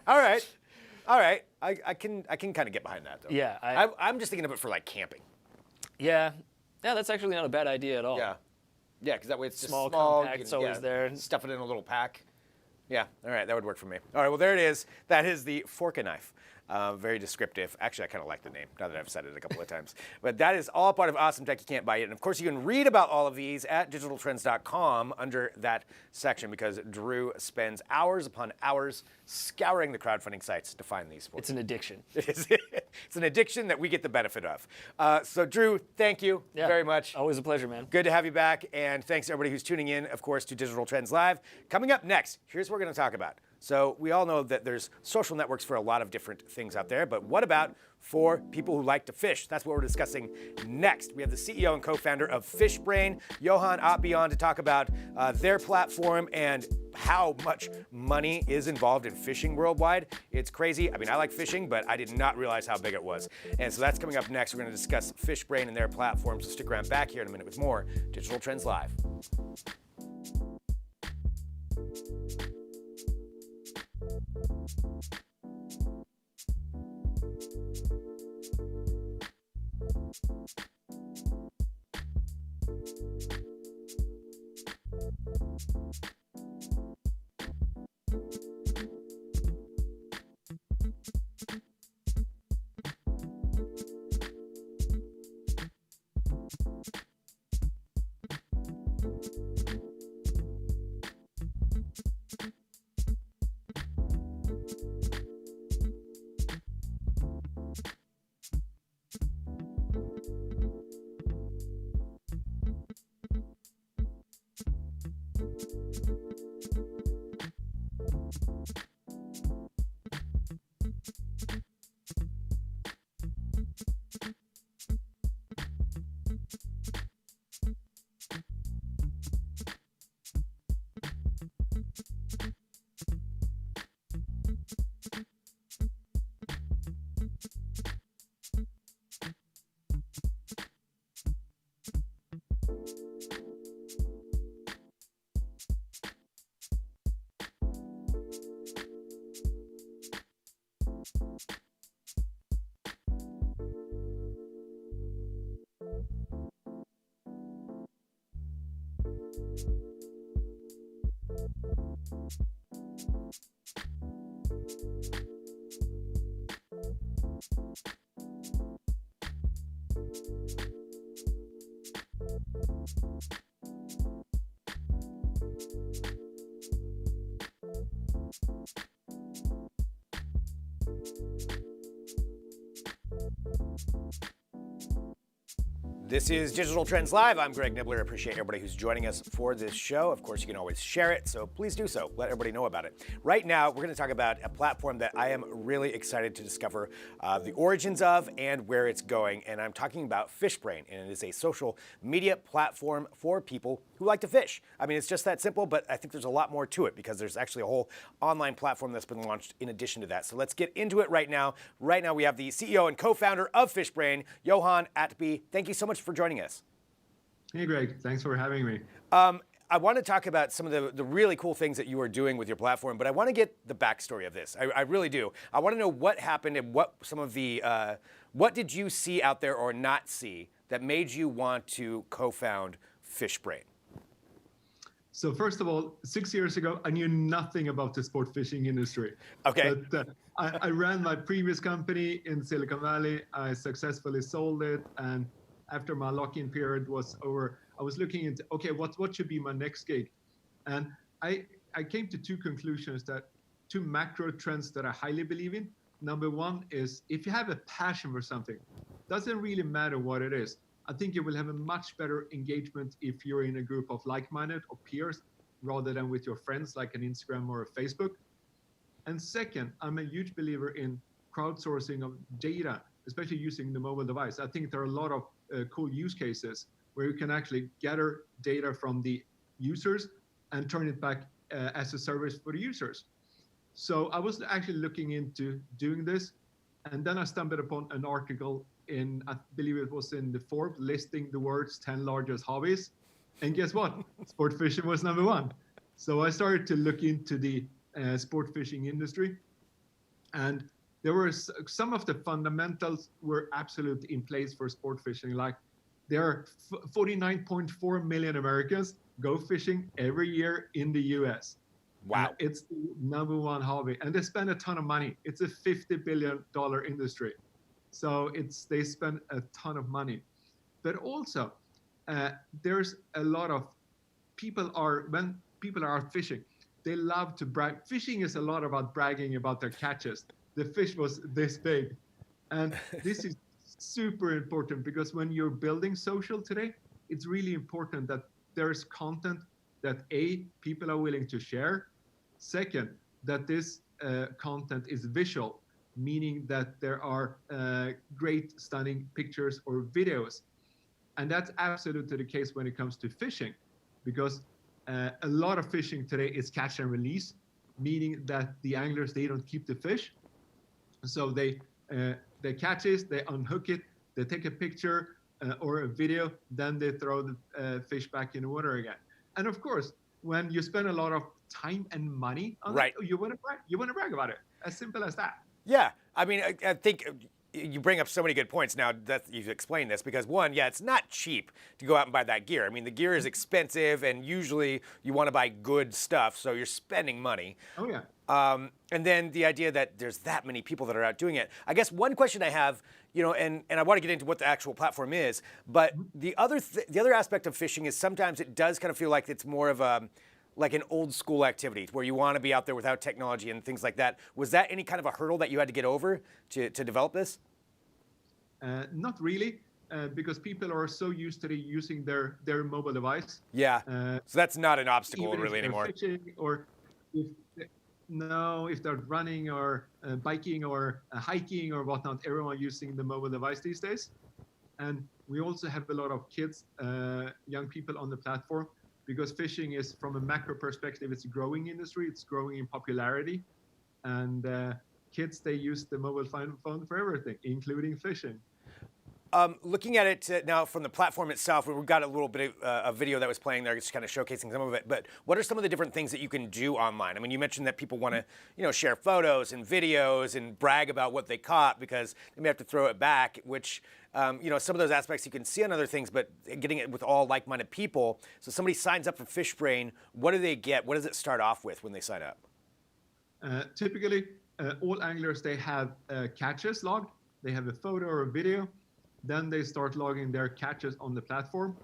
right. I can kind of get behind that though. Yeah, I'm just thinking of it for like camping. Yeah, that's actually not a bad idea at all. Yeah, because that way it's just Small, small. compact, it's always there. Stuff it in a little pack. Yeah, all right, that would work for me. All right, well, there it is. That is the fork and knife. Very descriptive. Actually, I kind of like the name now that I've said it a couple of times. But that is all part of Awesome Tech. You can't buy it. And of course, you can read about all of these at digitaltrends.com under that section because Drew spends hours upon hours scouring the crowdfunding sites to find these for It's an addiction. It's an addiction that we get the benefit of. So, Drew, thank you very much. Always a pleasure, man. Good to have you back. And thanks to everybody who's tuning in, of course, to Digital Trends Live. Coming up next, here's what we're going to talk about. So we all know that there's social networks for a lot of different things out there, but what about for people who like to fish? That's what we're discussing next. We have the CEO and co-founder of Fishbrain, Johan Atby, to talk about their platform and how much money is involved in fishing worldwide. It's crazy. I mean, I like fishing, but I did not realize how big it was. And so that's coming up next. We're going to discuss Fishbrain and their platform, so stick around back here in a minute with more Digital Trends Live. This is Digital Trends Live. I'm Greg Nibbler. I appreciate everybody who's joining us for this show. Of course, you can always share it, so please do so. Let everybody know about it. Right now, we're going to talk about a platform that I am really excited to discover the origins of and where it's going. And I'm talking about Fishbrain, and it is a social media platform for people who like to fish. I mean, it's just that simple, but I think there's a lot more to it because there's actually a whole online platform that's been launched in addition to that. So let's get into it right now. Right now, we have the CEO and co-founder of Fishbrain, Johan Atby. Thank you so much for joining us. Hey, Greg. Thanks for having me. I want to talk about some of the really cool things that you are doing with your platform, but I want to get the backstory of this. I really do. I want to know what happened and what some of the, what did you see out there or not see that made you want to co-found Fishbrain? So first of all, 6 years ago, I knew nothing about the sport fishing industry. Okay. But I ran my previous company in Silicon Valley. I successfully sold it. And after my lock-in period was over, I was looking into, okay, what should be my next gig? And I came to two conclusions, two macro trends that I highly believe in. Number one is if you have a passion for something, doesn't really matter what it is. I think you will have a much better engagement if you're in a group of like-minded or peers rather than with your friends like an Instagram or a Facebook. And second, I'm a huge believer in crowdsourcing of data, especially using the mobile device. I think there are a lot of cool use cases where you can actually gather data from the users and turn it back as a service for the users. So I was actually looking into doing this, and then I stumbled upon an article in, I believe it was in the Forbes, listing the world's 10 largest hobbies. And guess what? Sport fishing was number one. So I started to look into the sport fishing industry, and there were some of the fundamentals were absolutely in place for sport fishing. Like there are 49.4 million Americans go fishing every year in the US. Wow. It's the number one hobby, and they spend a ton of money. It's a $50 billion industry. So they spend a ton of money. But also, there's a lot of when people are out fishing, they love to brag. Fishing is a lot about bragging about their catches. The fish was this big. And this is super important, because when you're building social today, it's really important that there's content that people are willing to share. Second, that this content is visual, meaning that there are great, stunning pictures or videos. And that's absolutely the case when it comes to fishing, because a lot of fishing today is catch and release, meaning that the anglers, they don't keep the fish. So they catch it, they unhook it, they take a picture or a video, then they throw the fish back in the water again. And of course, when you spend a lot of time and money on it, you want to brag about it. As simple as that. Yeah, I mean, I think you bring up so many good points now that you've explained this, because one, yeah, it's not cheap to go out and buy that gear. I mean, the gear is expensive, and usually you want to buy good stuff, so you're spending money. Oh, yeah. And then the idea that there's that many people that are out doing it. I guess one question I have, and I want to get into what the actual platform is, but the other aspect of fishing is sometimes it does kind of feel like it's more of like an old school activity where you want to be out there without technology and things like that. Was that any kind of a hurdle that you had to get over to develop this? Not really, because people are so used to using their mobile device. Yeah, so that's not an obstacle even really if they're anymore. Fishing, or if they're running or biking or hiking or whatnot, everyone using the mobile device these days. And we also have a lot of kids, young people on the platform, because fishing is, from a macro perspective, it's a growing industry. It's growing in popularity. And kids, they use the mobile phone for everything, including fishing. Looking at it now from the platform itself, we've got a little bit of a video that was playing there, just kind of showcasing some of it. But what are some of the different things that you can do online? I mean, you mentioned that people want to, share photos and videos and brag about what they caught because they may have to throw it back, which, some of those aspects you can see on other things, but getting it with all like-minded people. So somebody signs up for Fishbrain. What do they get? What does it start off with when they sign up? Typically, all anglers, they have catches logged. They have a photo or a video. Then they start logging their catches on the platform.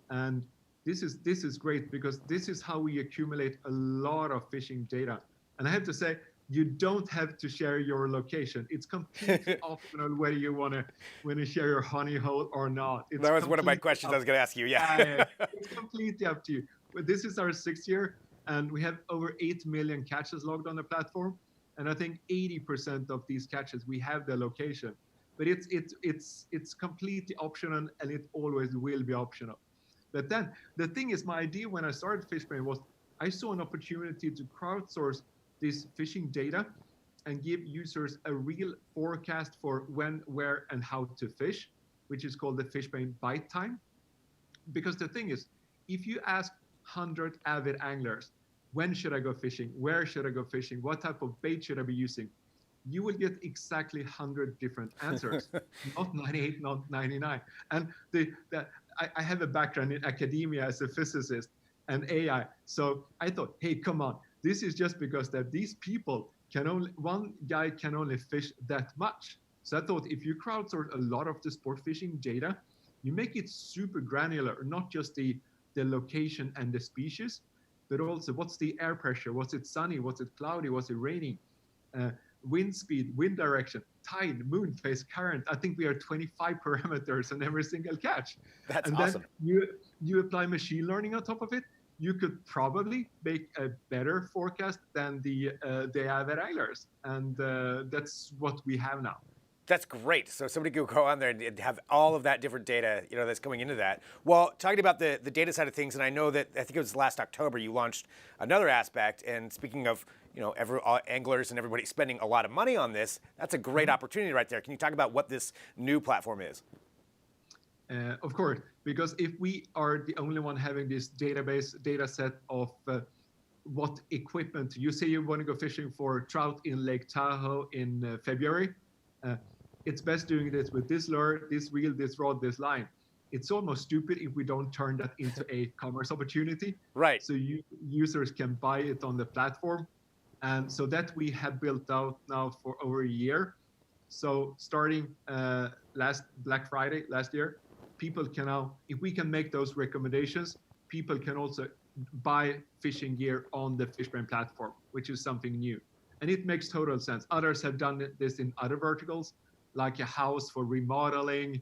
And this is great, because this is how we accumulate a lot of fishing data. And I have to say, you don't have to share your location. It's completely optional whether you want to share your honey hole or not. That was one of my questions I was going to ask you. Yeah. It's completely up to you. But this is our 6th year, and we have over 8 million catches logged on the platform. And I think 80% of these catches, we have the location. But it's completely optional, and it always will be optional. But then the thing is, my idea when I started Fishbrain was I saw an opportunity to crowdsource this fishing data and give users a real forecast for when, where, and how to fish, which is called the Fishbrain Bite Time. Because the thing is, if you ask 100 avid anglers, when should I go fishing? Where should I go fishing? What type of bait should I be using? You will get exactly 100 different answers, not 98, not 99. And I have a background in academia as a physicist and AI. So I thought, hey, come on. This is just because that these people one guy can only fish that much. So I thought, if you crowdsource a lot of the sport fishing data, you make it super granular, not just the location and the species, but also what's the air pressure, was it sunny, was it cloudy, was it raining, wind speed, wind direction, tide, moon phase, current. I think we are 25 parameters on every single catch. That's and awesome. Then you apply machine learning on top of it. You could probably make a better forecast than the avid anglers, and that's what we have now. That's great. So somebody could go on there and have all of that different data, that's coming into that. Well, talking about the data side of things, and I know that I think it was last October you launched another aspect. And speaking of, all anglers and everybody spending a lot of money on this, that's a great opportunity right there. Can you talk about what this new platform is? Of course, because if we are the only one having this data set of what equipment, you say you want to go fishing for trout in Lake Tahoe in February, it's best doing this with this lure, this reel, this rod, this line. It's almost stupid if we don't turn that into a commerce opportunity. Right. So users can buy it on the platform. And so that we have built out now for over a year. So starting last Black Friday last year, people can now, if we can make those recommendations, people can also buy fishing gear on the Fishbrain platform, which is something new. And it makes total sense. Others have done this in other verticals, like a house for remodeling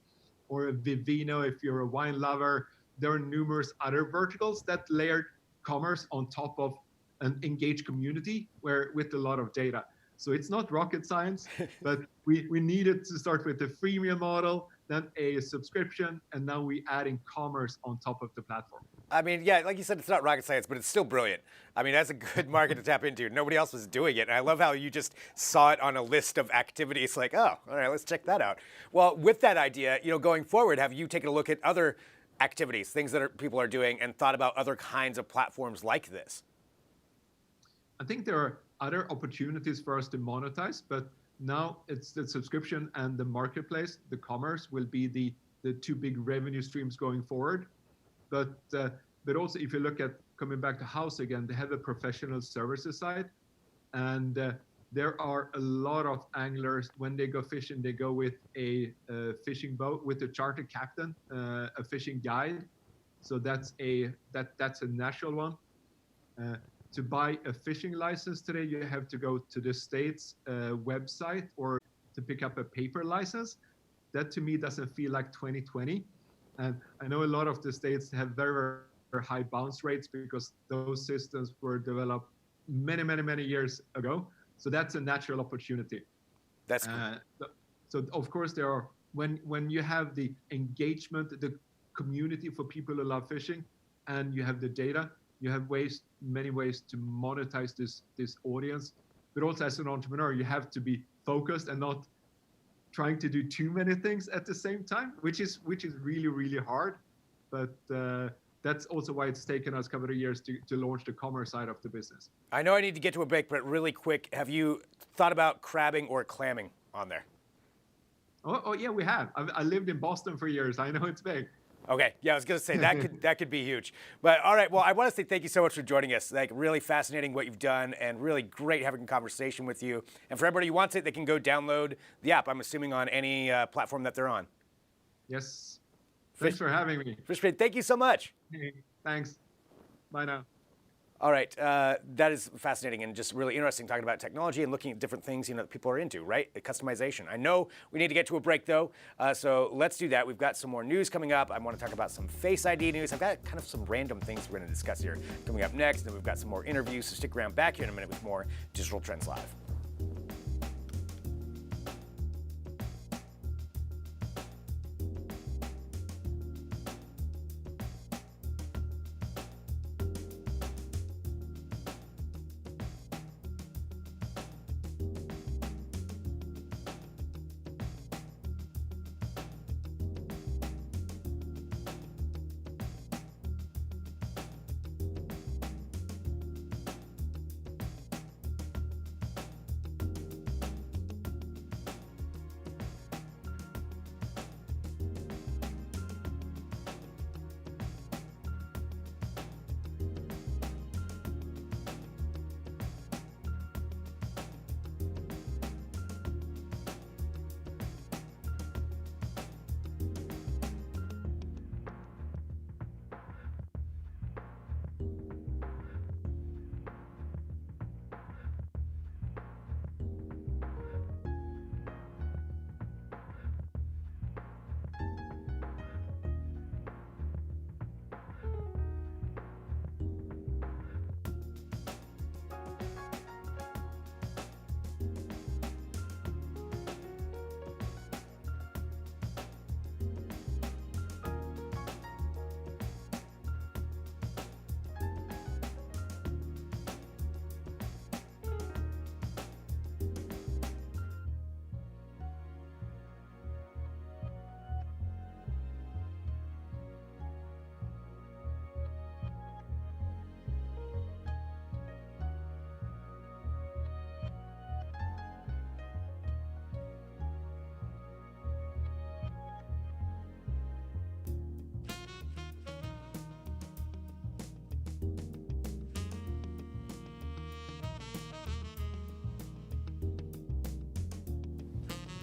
or a Vivino if you're a wine lover. There are numerous other verticals that layered commerce on top of an engaged community with a lot of data. So it's not rocket science, but we needed to start with the freemium model, then a subscription, and now we adding commerce on top of the platform. I mean, yeah, like you said, it's not rocket science, but it's still brilliant. I mean, that's a good market to tap into. Nobody else was doing it. And I love how you just saw it on a list of activities like, oh, all right, let's check that out. Well, with that idea, going forward, have you taken a look at other activities, things that people are doing, and thought about other kinds of platforms like this? I think there are other opportunities for us to monetize, but now it's the subscription and the marketplace, the commerce will be the two big revenue streams going forward. But also if you look at coming back to house again, they have a professional services side, and there are a lot of anglers when they go fishing, they go with a fishing boat with a charter captain, a fishing guide. So that's a natural one. To buy a fishing license today, you have to go to the state's website or to pick up a paper license. That to me doesn't feel like 2020. And I know a lot of the states have very, very high bounce rates because those systems were developed many, many, many years ago. So that's a natural opportunity. That's cool. So of course there are, when you have the engagement, the community for people who love fishing, and you have the data, you have many ways to monetize this audience. But also as an entrepreneur, you have to be focused and not trying to do too many things at the same time, which is really, really hard. But that's also why it's taken us a couple of years to launch the commerce side of the business. I know I need to get to a break, but really quick, have you thought about crabbing or clamming on there? Oh yeah, we have. I lived in Boston for years. I know it's big. Okay, yeah, I was going to say that could be huge. But all right, well, I want to say thank you so much for joining us. Like, really fascinating what you've done, and really great having a conversation with you. And for everybody who wants it, they can go download the app. I'm assuming on any platform that they're on. Yes. Thanks for having me. Fishbrain, thank you so much. Thanks. Bye now. All right, that is fascinating and just really interesting talking about technology and looking at different things that people are into, right? The customization. I know we need to get to a break though, so let's do that. We've got some more news coming up. I want to talk about some Face ID news. I've got kind of some random things we're going to discuss here coming up next. And then we've got some more interviews, so stick around back here in a minute with more Digital Trends Live.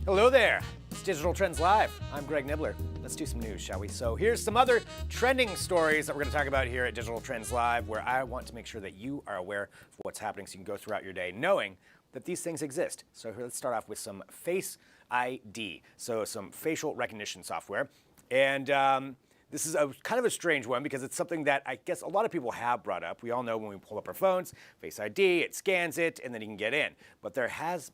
Hello there. It's Digital Trends Live. I'm Greg Nibbler. Let's do some news, shall we? So here's some other trending stories that we're going to talk about here at Digital Trends Live, where I want to make sure that you are aware of what's happening so you can go throughout your day knowing that these things exist. So here, let's start off with some Face ID, so some facial recognition software. And this is kind of a strange one because it's something that I guess a lot of people have brought up. We all know when we pull up our phones, Face ID, it scans it, and then you can get in. But there have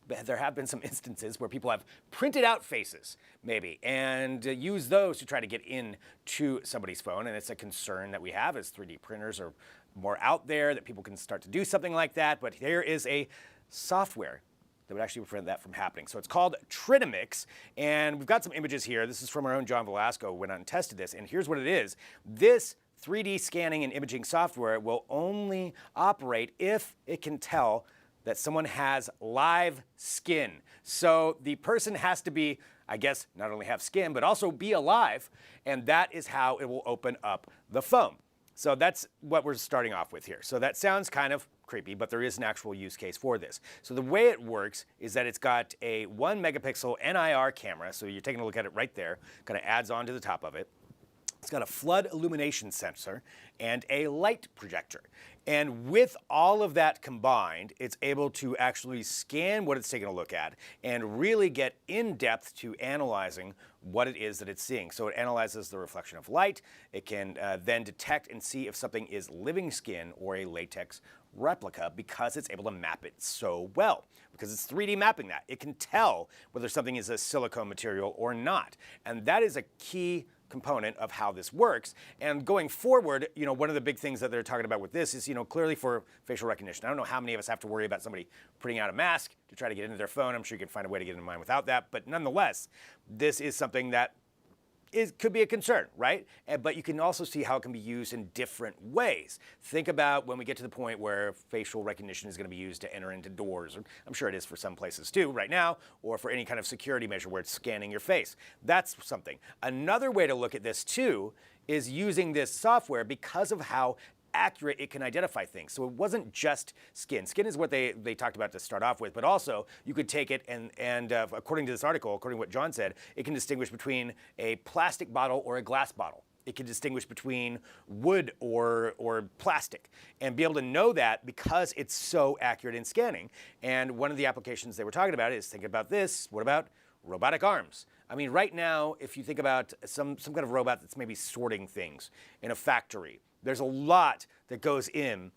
been some instances where people have printed out faces, maybe, and use those to try to get in to somebody's phone. And it's a concern that we have as 3D printers are more out there, that people can start to do something like that. But there is a software that would actually prevent that from happening. So it's called Trinimix, and we've got some images here. This is from our own John Velasco, who went out and tested this, and here's what it is. This 3D scanning and imaging software will only operate if it can tell that someone has live skin. So the person has to be, I guess, not only have skin, but also be alive, and that is how it will open up the phone. So that's what we're starting off with here. So that sounds kind of creepy, but there is an actual use case for this. So the way it works is that it's got a 1 megapixel NIR camera. So you're taking a look at it right there, kind of adds on to the top of it. It's got a flood illumination sensor and a light projector. And with all of that combined, it's able to actually scan what it's taking a look at and really get in depth to analyzing what it is that it's seeing. So it analyzes the reflection of light. It can then detect and see if something is living skin or a latex replica because it's able to map it so well. Because it's 3D mapping that. It can tell whether something is a silicone material or not. And that is a key component of how this works. And going forward, one of the big things that they're talking about with this is, clearly for facial recognition. I don't know how many of us have to worry about somebody putting out a mask to try to get into their phone. I'm sure you can find a way to get into mine without that. But nonetheless, this is something that could be a concern, right? But you can also see how it can be used in different ways. Think about when we get to the point where facial recognition is going to be used to enter into doors. Or I'm sure it is for some places too right now, or for any kind of security measure where it's scanning your face. That's something. Another way to look at this too is using this software because of how accurate it can identify things. So it wasn't just skin. Skin is what they talked about to start off with, but also you could take it and according to this article, according to what John said, it can distinguish between a plastic bottle or a glass bottle. It can distinguish between wood or plastic and be able to know that because it's so accurate in scanning. And one of the applications they were talking about is, think about this, what about robotic arms? I mean, right now, if you think about some kind of robot that's maybe sorting things in a factory, there's a lot that goes in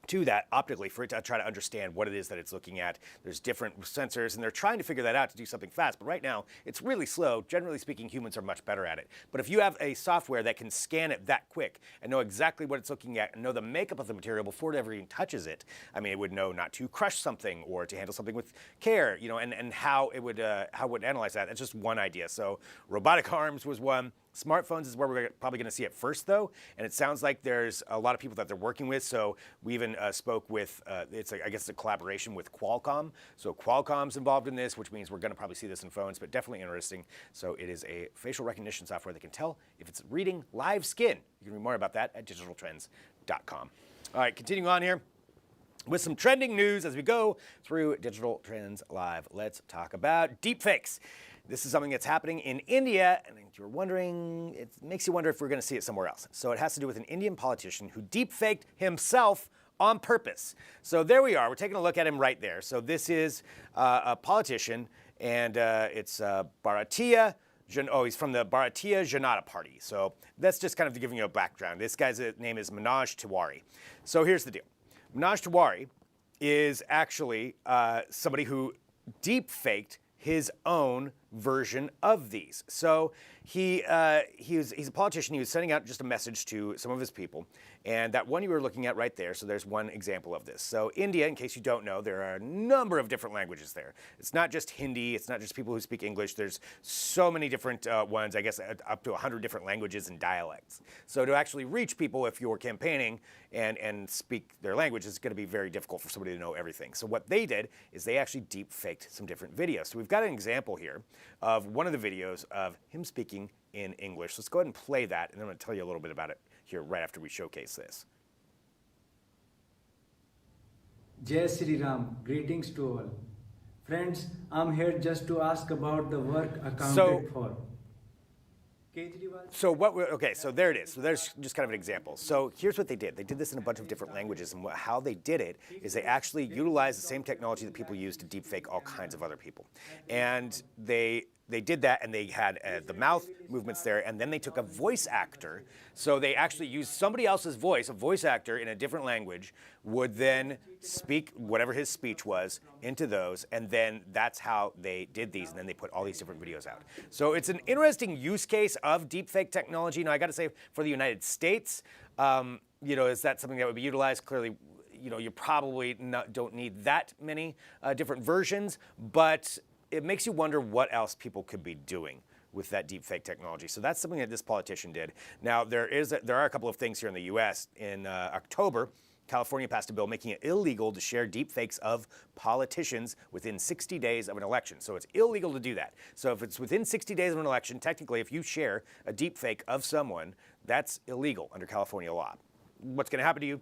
to that optically for it to try to understand what it is that it's looking at. There's different sensors, and they're trying to figure that out to do something fast. But right now, it's really slow. Generally speaking, humans are much better at it. But if you have a software that can scan it that quick and know exactly what it's looking at and know the makeup of the material before it ever even touches it, I mean, it would know not to crush something or to handle something with care, and how it would analyze that. That's just one idea. So robotic arms was one. Smartphones is where we're probably going to see it first, though, and it sounds like there's a lot of people that they're working with. So we even spoke with, I guess it's a collaboration with Qualcomm. So Qualcomm's involved in this, which means we're going to probably see this in phones, but definitely interesting. So it is a facial recognition software that can tell if it's reading live skin. You can read more about that at digitaltrends.com. All right, continuing on here with some trending news as we go through Digital Trends Live. Let's talk about deepfakes. This is something that's happening in India, and if you're wondering, it makes you wonder if we're going to see it somewhere else. So it has to do with an Indian politician who deepfaked himself on purpose. So there we are. We're taking a look at him right there. So this is a politician, and it's Bharatiya. He's from the Bharatiya Janata Party. So that's just kind of giving you a background. This guy's name is Manoj Tiwari. So here's the deal. Manoj Tiwari is actually somebody who deepfaked his own version of these. So he's a politician. He was sending out just a message to some of his people. And that one you were looking at right there, so there's one example of this. So India, in case you don't know, there are a number of different languages there. It's not just Hindi. It's not just people who speak English. There's so many different ones, I guess up to 100 different languages and dialects. So to actually reach people if you're campaigning and speak their language is going to be very difficult for somebody to know everything. So what they did is they actually deep faked some different videos. So we've got an example here of one of the videos of him speaking in English. Let's go ahead and play that, and then I'm going to tell you a little bit about it here right after we showcase this. Jai Sri Ram, greetings to all. Friends, I'm here just to ask about the work accounted So- for. Kejriwal. So so there it is. So there's just kind of an example. So here's what they did. They did this in a bunch of different languages, and how they did it is they actually utilized the same technology that people use to deepfake all kinds of other people. And they did that, and they had the mouth movements there, and then they took a voice actor. So they actually used somebody else's voice, a voice actor in a different language would then speak whatever his speech was into those, and then that's how they did these, and then they put all these different videos out. So it's an interesting use case of deepfake technology. Now, I got to say, for the United States, is that something that would be utilized? Clearly, you probably don't need that many different versions, but it makes you wonder what else people could be doing with that deepfake technology. So that's something that this politician did. Now, there are a couple of things here in the U.S. In October, California passed a bill making it illegal to share deepfakes of politicians within 60 days of an election. So it's illegal to do that. So if it's within 60 days of an election, technically, if you share a deepfake of someone, that's illegal under California law. What's going to happen to you?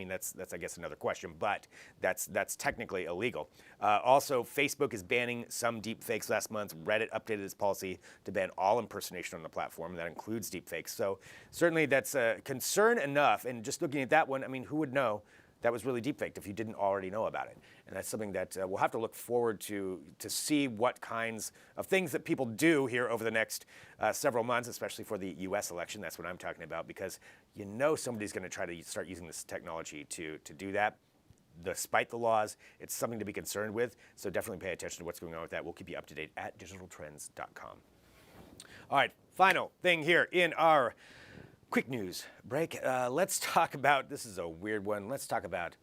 That's I guess another question, but that's technically illegal. Also, Facebook is banning some deepfakes last month. Reddit updated its policy to ban all impersonation on the platform. That includes deepfakes. So certainly that's a concern enough. And just looking at that one, who would know that was really deepfaked if you didn't already know about it? And that's something that we'll have to look forward to see what kinds of things that people do here over the next several months, especially for the U.S. election. That's what I'm talking about, because somebody's going to try to start using this technology to do that. Despite the laws, it's something to be concerned with, so definitely pay attention to what's going on with that. We'll keep you up to date at digitaltrends.com. All right, final thing here in our quick news break. Let's talk about, this is a weird one, let's talk about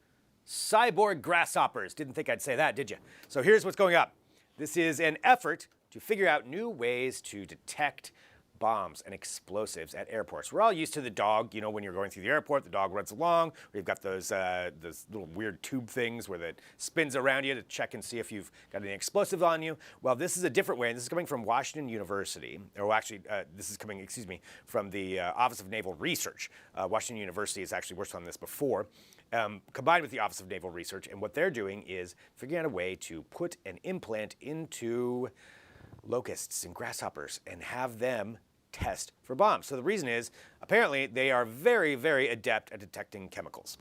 Cyborg grasshoppers. Didn't think I'd say that, did you? So here's what's going up. This is an effort to figure out new ways to detect bombs and explosives at airports. We're all used to the dog, when you're going through the airport, the dog runs along. We've got those little weird tube things where it spins around you to check and see if you've got any explosives on you. Well, this is a different way, and this is coming from Washington University, or actually, this is coming, from the Office of Naval Research. Washington University has actually worked on this before, combined with the Office of Naval Research, and what they're doing is figuring out a way to put an implant into locusts and grasshoppers and have them test for bombs. So the reason is, apparently, they are very, very adept at detecting chemicals.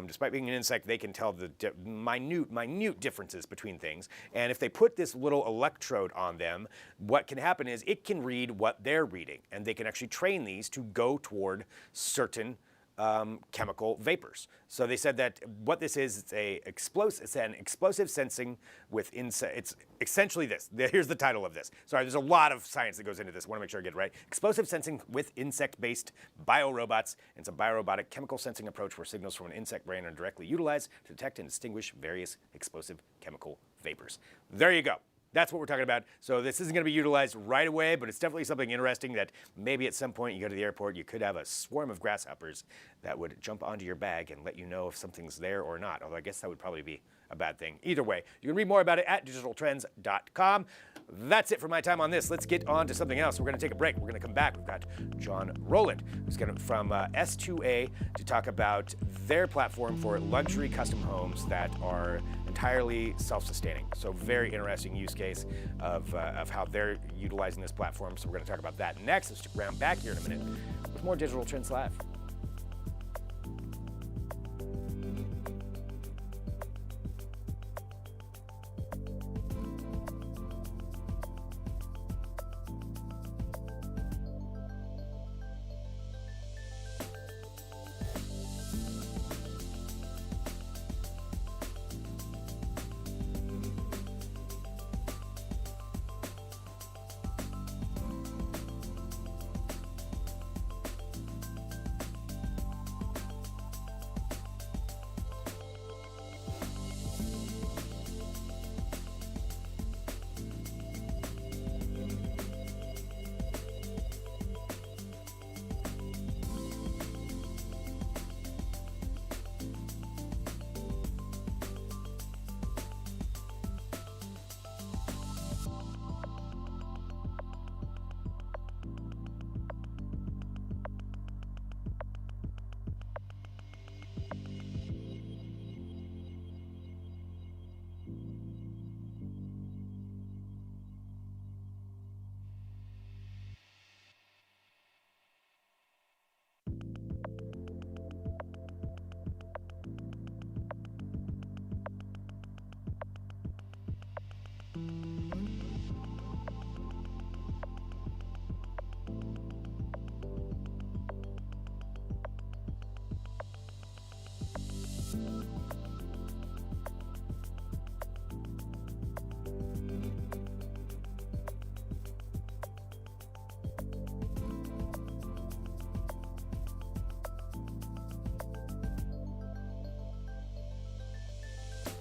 Despite being an insect, they can tell the minute differences between things. And if they put this little electrode on them, what can happen is it can read what they're reading. And they can actually train these to go toward certain chemical vapors. So they said that what this is, it's an explosive sensing with insect. It's essentially this. Here's the title of this. Sorry, there's a lot of science that goes into this. I want to make sure I get it right. Explosive sensing with insect-based biorobots. It's a biorobotic chemical sensing approach where signals from an insect brain are directly utilized to detect and distinguish various explosive chemical vapors. There you go. That's what we're talking about. So this isn't going to be utilized right away, but it's definitely something interesting that maybe at some point you go to the airport, you could have a swarm of grasshoppers that would jump onto your bag and let you know if something's there or not. Although I guess that would probably be a bad thing. Either way, you can read more about it at digitaltrends.com. That's it for my time on this. Let's get on to something else. We're going to take a break. We're going to come back. We've got John Rowland, who's going to from S2A to talk about their platform for luxury custom homes that are entirely self-sustaining. So very interesting use case of how they're utilizing this platform. So we're going to talk about that next. Let's stick around back here in a minute with more Digital Trends Live.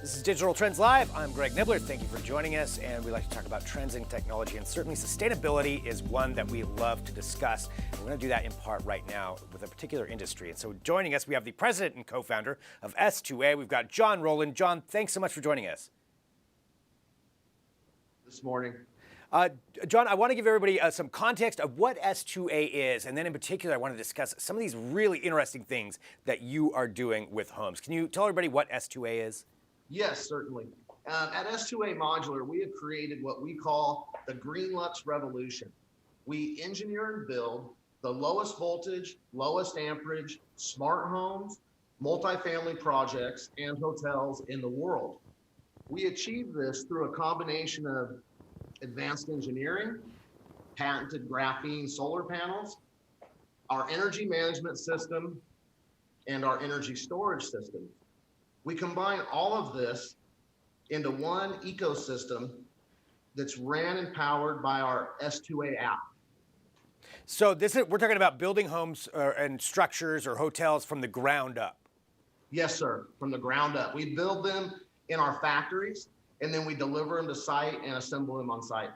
This is Digital Trends Live. I'm Greg Nibbler. Thank you for joining us. And we like to talk about trends in technology. And certainly sustainability is one that we love to discuss. And we're going to do that in part right now with a particular industry. And so joining us, we have the president and co-founder of S2A. We've got John Rowland. John, thanks so much for joining us. This morning. John, I want to give everybody some context of what S2A is, and then in particular, I want to discuss some of these really interesting things that you are doing with homes. Can you tell everybody what S2A is? Yes, certainly. At S2A Modular, we have created what we call the Green Lux Revolution. We engineer and build the lowest voltage, lowest amperage, smart homes, multifamily projects, and hotels in the world. We achieve this through a combination of advanced engineering, patented graphene solar panels, our energy management system, and our energy storage system. We combine all of this into one ecosystem that's ran and powered by our S2A app. So we're talking about building homes and structures or hotels from the ground up. Yes, sir, from the ground up. We build them in our factories, and then we deliver them to site and assemble them on site.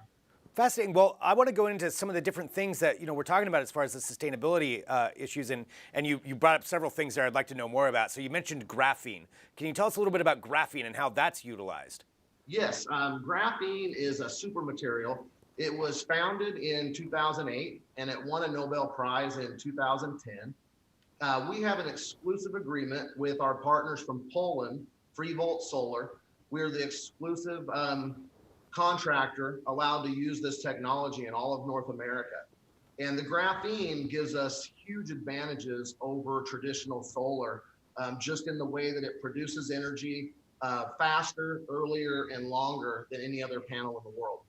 Fascinating. Well, I want to go into some of the different things that we're talking about as far as the sustainability issues, and you brought up several things there I'd like to know more about. So you mentioned graphene. Can you tell us a little bit about graphene and how that's utilized? Yes, graphene is a super material. It was founded in 2008, and it won a Nobel Prize in 2010. We have an exclusive agreement with our partners from Poland, FreeVolt Solar. We're the exclusive contractor allowed to use this technology in all of North America. And the graphene gives us huge advantages over traditional solar, just in the way that it produces energy faster, earlier, and longer than any other panel in the world.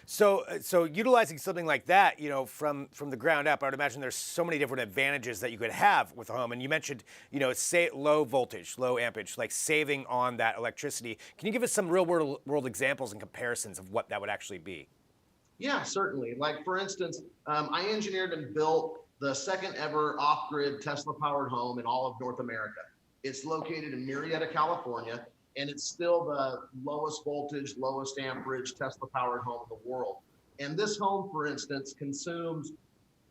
So utilizing something like that, from the ground up, I would imagine there's so many different advantages that you could have with a home. And you mentioned, say low voltage, low amperage, like saving on that electricity. Can you give us some real world examples and comparisons of what that would actually be? Yeah, certainly. Like for instance, I engineered and built the second ever off-grid Tesla powered home in all of North America. It's located in Murrieta, California. And it's still the lowest voltage, lowest amperage Tesla-powered home in the world. And this home, for instance, consumes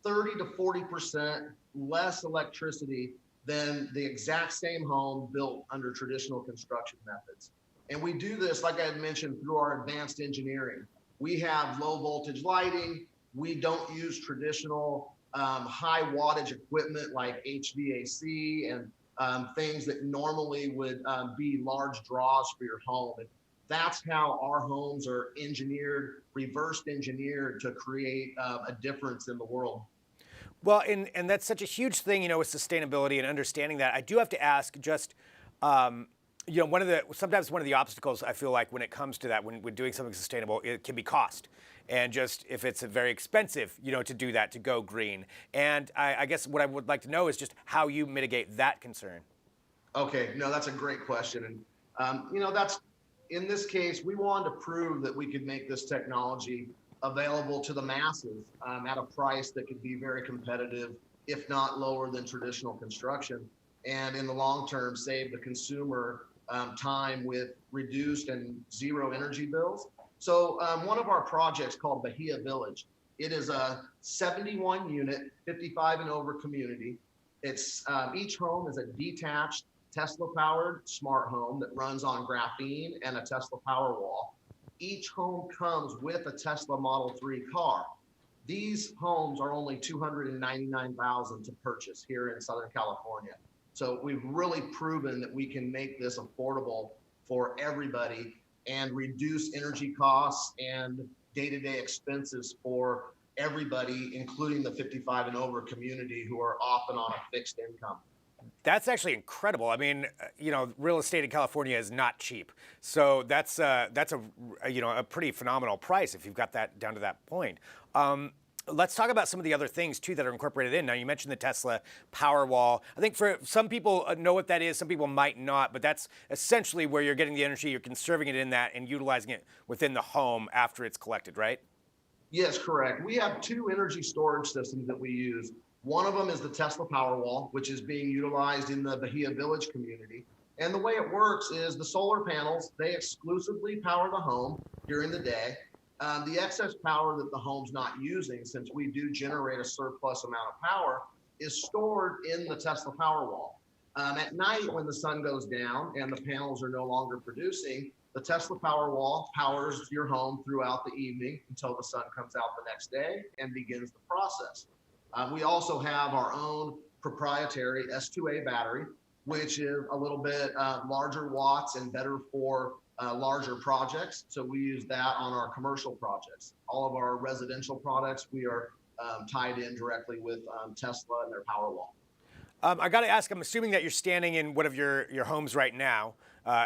30 to 40% less electricity than the exact same home built under traditional construction methods. And we do this, like I had mentioned, through our advanced engineering. We have low voltage lighting. We don't use traditional high wattage equipment like HVAC and things that normally would be large draws for your home. And that's how our homes are engineered, reverse engineered to create a difference in the world. Well, and that's such a huge thing, with sustainability and understanding that. I do have to ask just, sometimes one of the obstacles I feel like when it comes to that, when doing something sustainable, it can be cost. And just if it's very expensive, to do that, to go green. And I guess what I would like to know is just how you mitigate that concern. Okay, no, that's a great question. And, that's, in this case, we wanted to prove that we could make this technology available to the masses at a price that could be very competitive, if not lower than traditional construction. And in the long term, save the consumer time with reduced and zero energy bills. So one of our projects called Bahia Village, it is a 71 unit, 55 and over community. It's each home is a detached Tesla powered smart home that runs on graphene and a Tesla Powerwall. Each home comes with a Tesla Model 3 car. These homes are only $299,000 to purchase here in Southern California. So we've really proven that we can make this affordable for everybody and reduce energy costs and day-to-day expenses for everybody, including the 55 and over community who are often on a fixed income. That's actually incredible. I mean, real estate in California is not cheap. So that's a pretty phenomenal price if you've got that down to that point. Let's talk about some of the other things too that are incorporated in. Now, you mentioned the Tesla Powerwall. I think for some people know what that is, some people might not, but that's essentially where you're getting the energy, you're conserving it in that and utilizing it within the home after it's collected, right? Yes, correct. We have 2 energy storage systems that we use. One of them is the Tesla Powerwall, which is being utilized in the Bahia Village community. And the way it works is the solar panels, they exclusively power the home during the day. The excess power that the home's not using, since we do generate a surplus amount of power, is stored in the Tesla Powerwall. At night, when the sun goes down and the panels are no longer producing, the Tesla Powerwall powers your home throughout the evening until the sun comes out the next day and begins the process. We also have our own proprietary S2A battery, which is a little bit larger watts and better for larger projects. So we use that on our commercial projects. All of our residential products, we are tied in directly with Tesla and their Powerwall. I got to ask, I'm assuming that you're standing in one of your homes right now,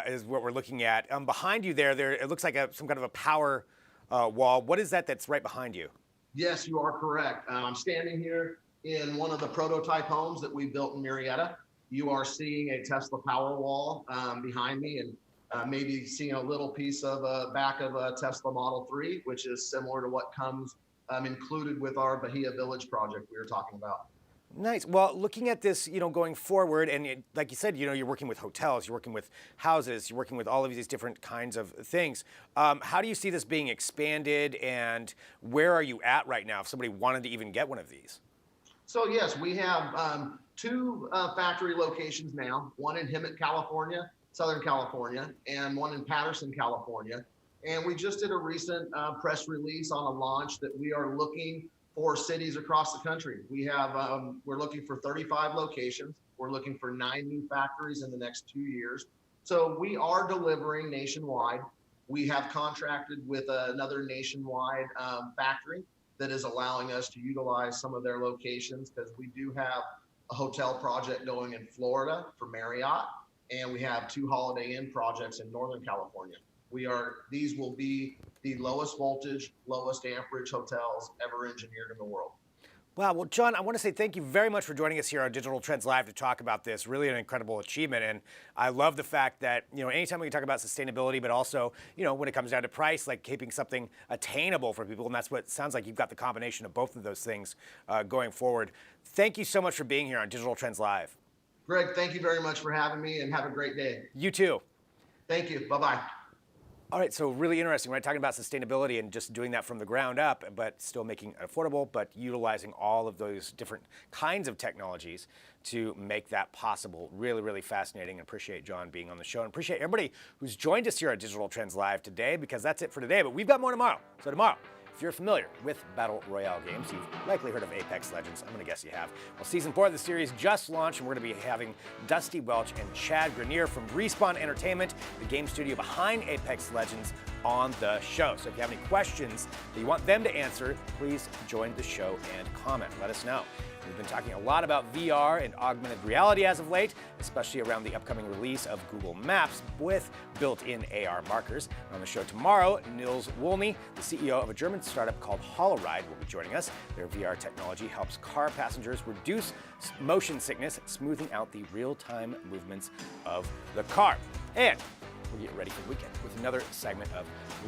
is what we're looking at. Behind you there it looks like some kind of a power wall. What is that that's right behind you? Yes, you are correct. I'm standing here in one of the prototype homes that we built in Murrieta. You are seeing a Tesla Powerwall behind me, and maybe seeing a little piece of back of a Tesla Model 3, which is similar to what comes included with our Bahia Village project we were talking about. Nice. Well, looking at this, going forward, and like you said, you're working with hotels, you're working with houses, you're working with all of these different kinds of things. How do you see this being expanded, and where are you at right now if somebody wanted to even get one of these? So yes, we have 2 factory locations now, one in Hemet, California, Southern California, and one in Patterson, California. And we just did a recent press release on a launch that we are looking for cities across the country. We have, we're looking for 35 locations. We're looking for 9 new factories in the next 2 years. So we are delivering nationwide. We have contracted with another nationwide factory that is allowing us to utilize some of their locations, because we do have a hotel project going in Florida for Marriott, and we have 2 Holiday Inn projects in Northern California. These will be the lowest voltage, lowest amperage hotels ever engineered in the world. Wow. Well, John, I want to say thank you very much for joining us here on Digital Trends Live to talk about this. Really an incredible achievement. And I love the fact that, anytime we can talk about sustainability, but also, when it comes down to price, like keeping something attainable for people. And that's what it sounds like you've got the combination of both of those things going forward. Thank you so much for being here on Digital Trends Live. Greg, thank you very much for having me, and have a great day. You too. Thank you. Bye-bye. All right, so really interesting, right? Talking about sustainability and just doing that from the ground up, but still making it affordable, but utilizing all of those different kinds of technologies to make that possible. Really, really fascinating, and appreciate John being on the show, and appreciate everybody who's joined us here at Digital Trends Live today, because that's it for today, but we've got more tomorrow. So tomorrow, if you're familiar with Battle Royale games, you've likely heard of Apex Legends. I'm going to guess you have. Well, Season 4 of the series just launched, and we're going to be having Dusty Welch and Chad Grenier from Respawn Entertainment, the game studio behind Apex Legends, on the show. So if you have any questions that you want them to answer, please join the show and comment. Let us know. We've been talking a lot about VR and augmented reality as of late, especially around the upcoming release of Google Maps with built-in AR markers. On the show tomorrow, Nils Wolny, the CEO of a German startup called HoloRide, will be joining us. Their VR technology helps car passengers reduce motion sickness, smoothing out the real-time movements of the car. And we'll get ready for the weekend with another segment of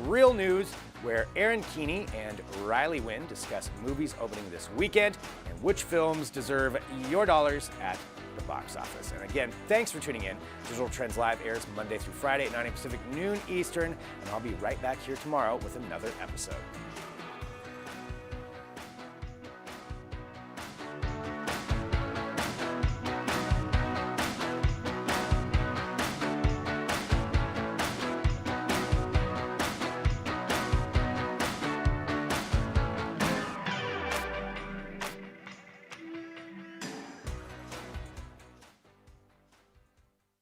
Real News, where Aaron Keeney and Riley Wynn discuss movies opening this weekend and which films deserve your dollars at the box office. And again, thanks for tuning in. Digital Trends Live airs Monday through Friday at 9 a.m. Pacific, noon Eastern, and I'll be right back here tomorrow with another episode.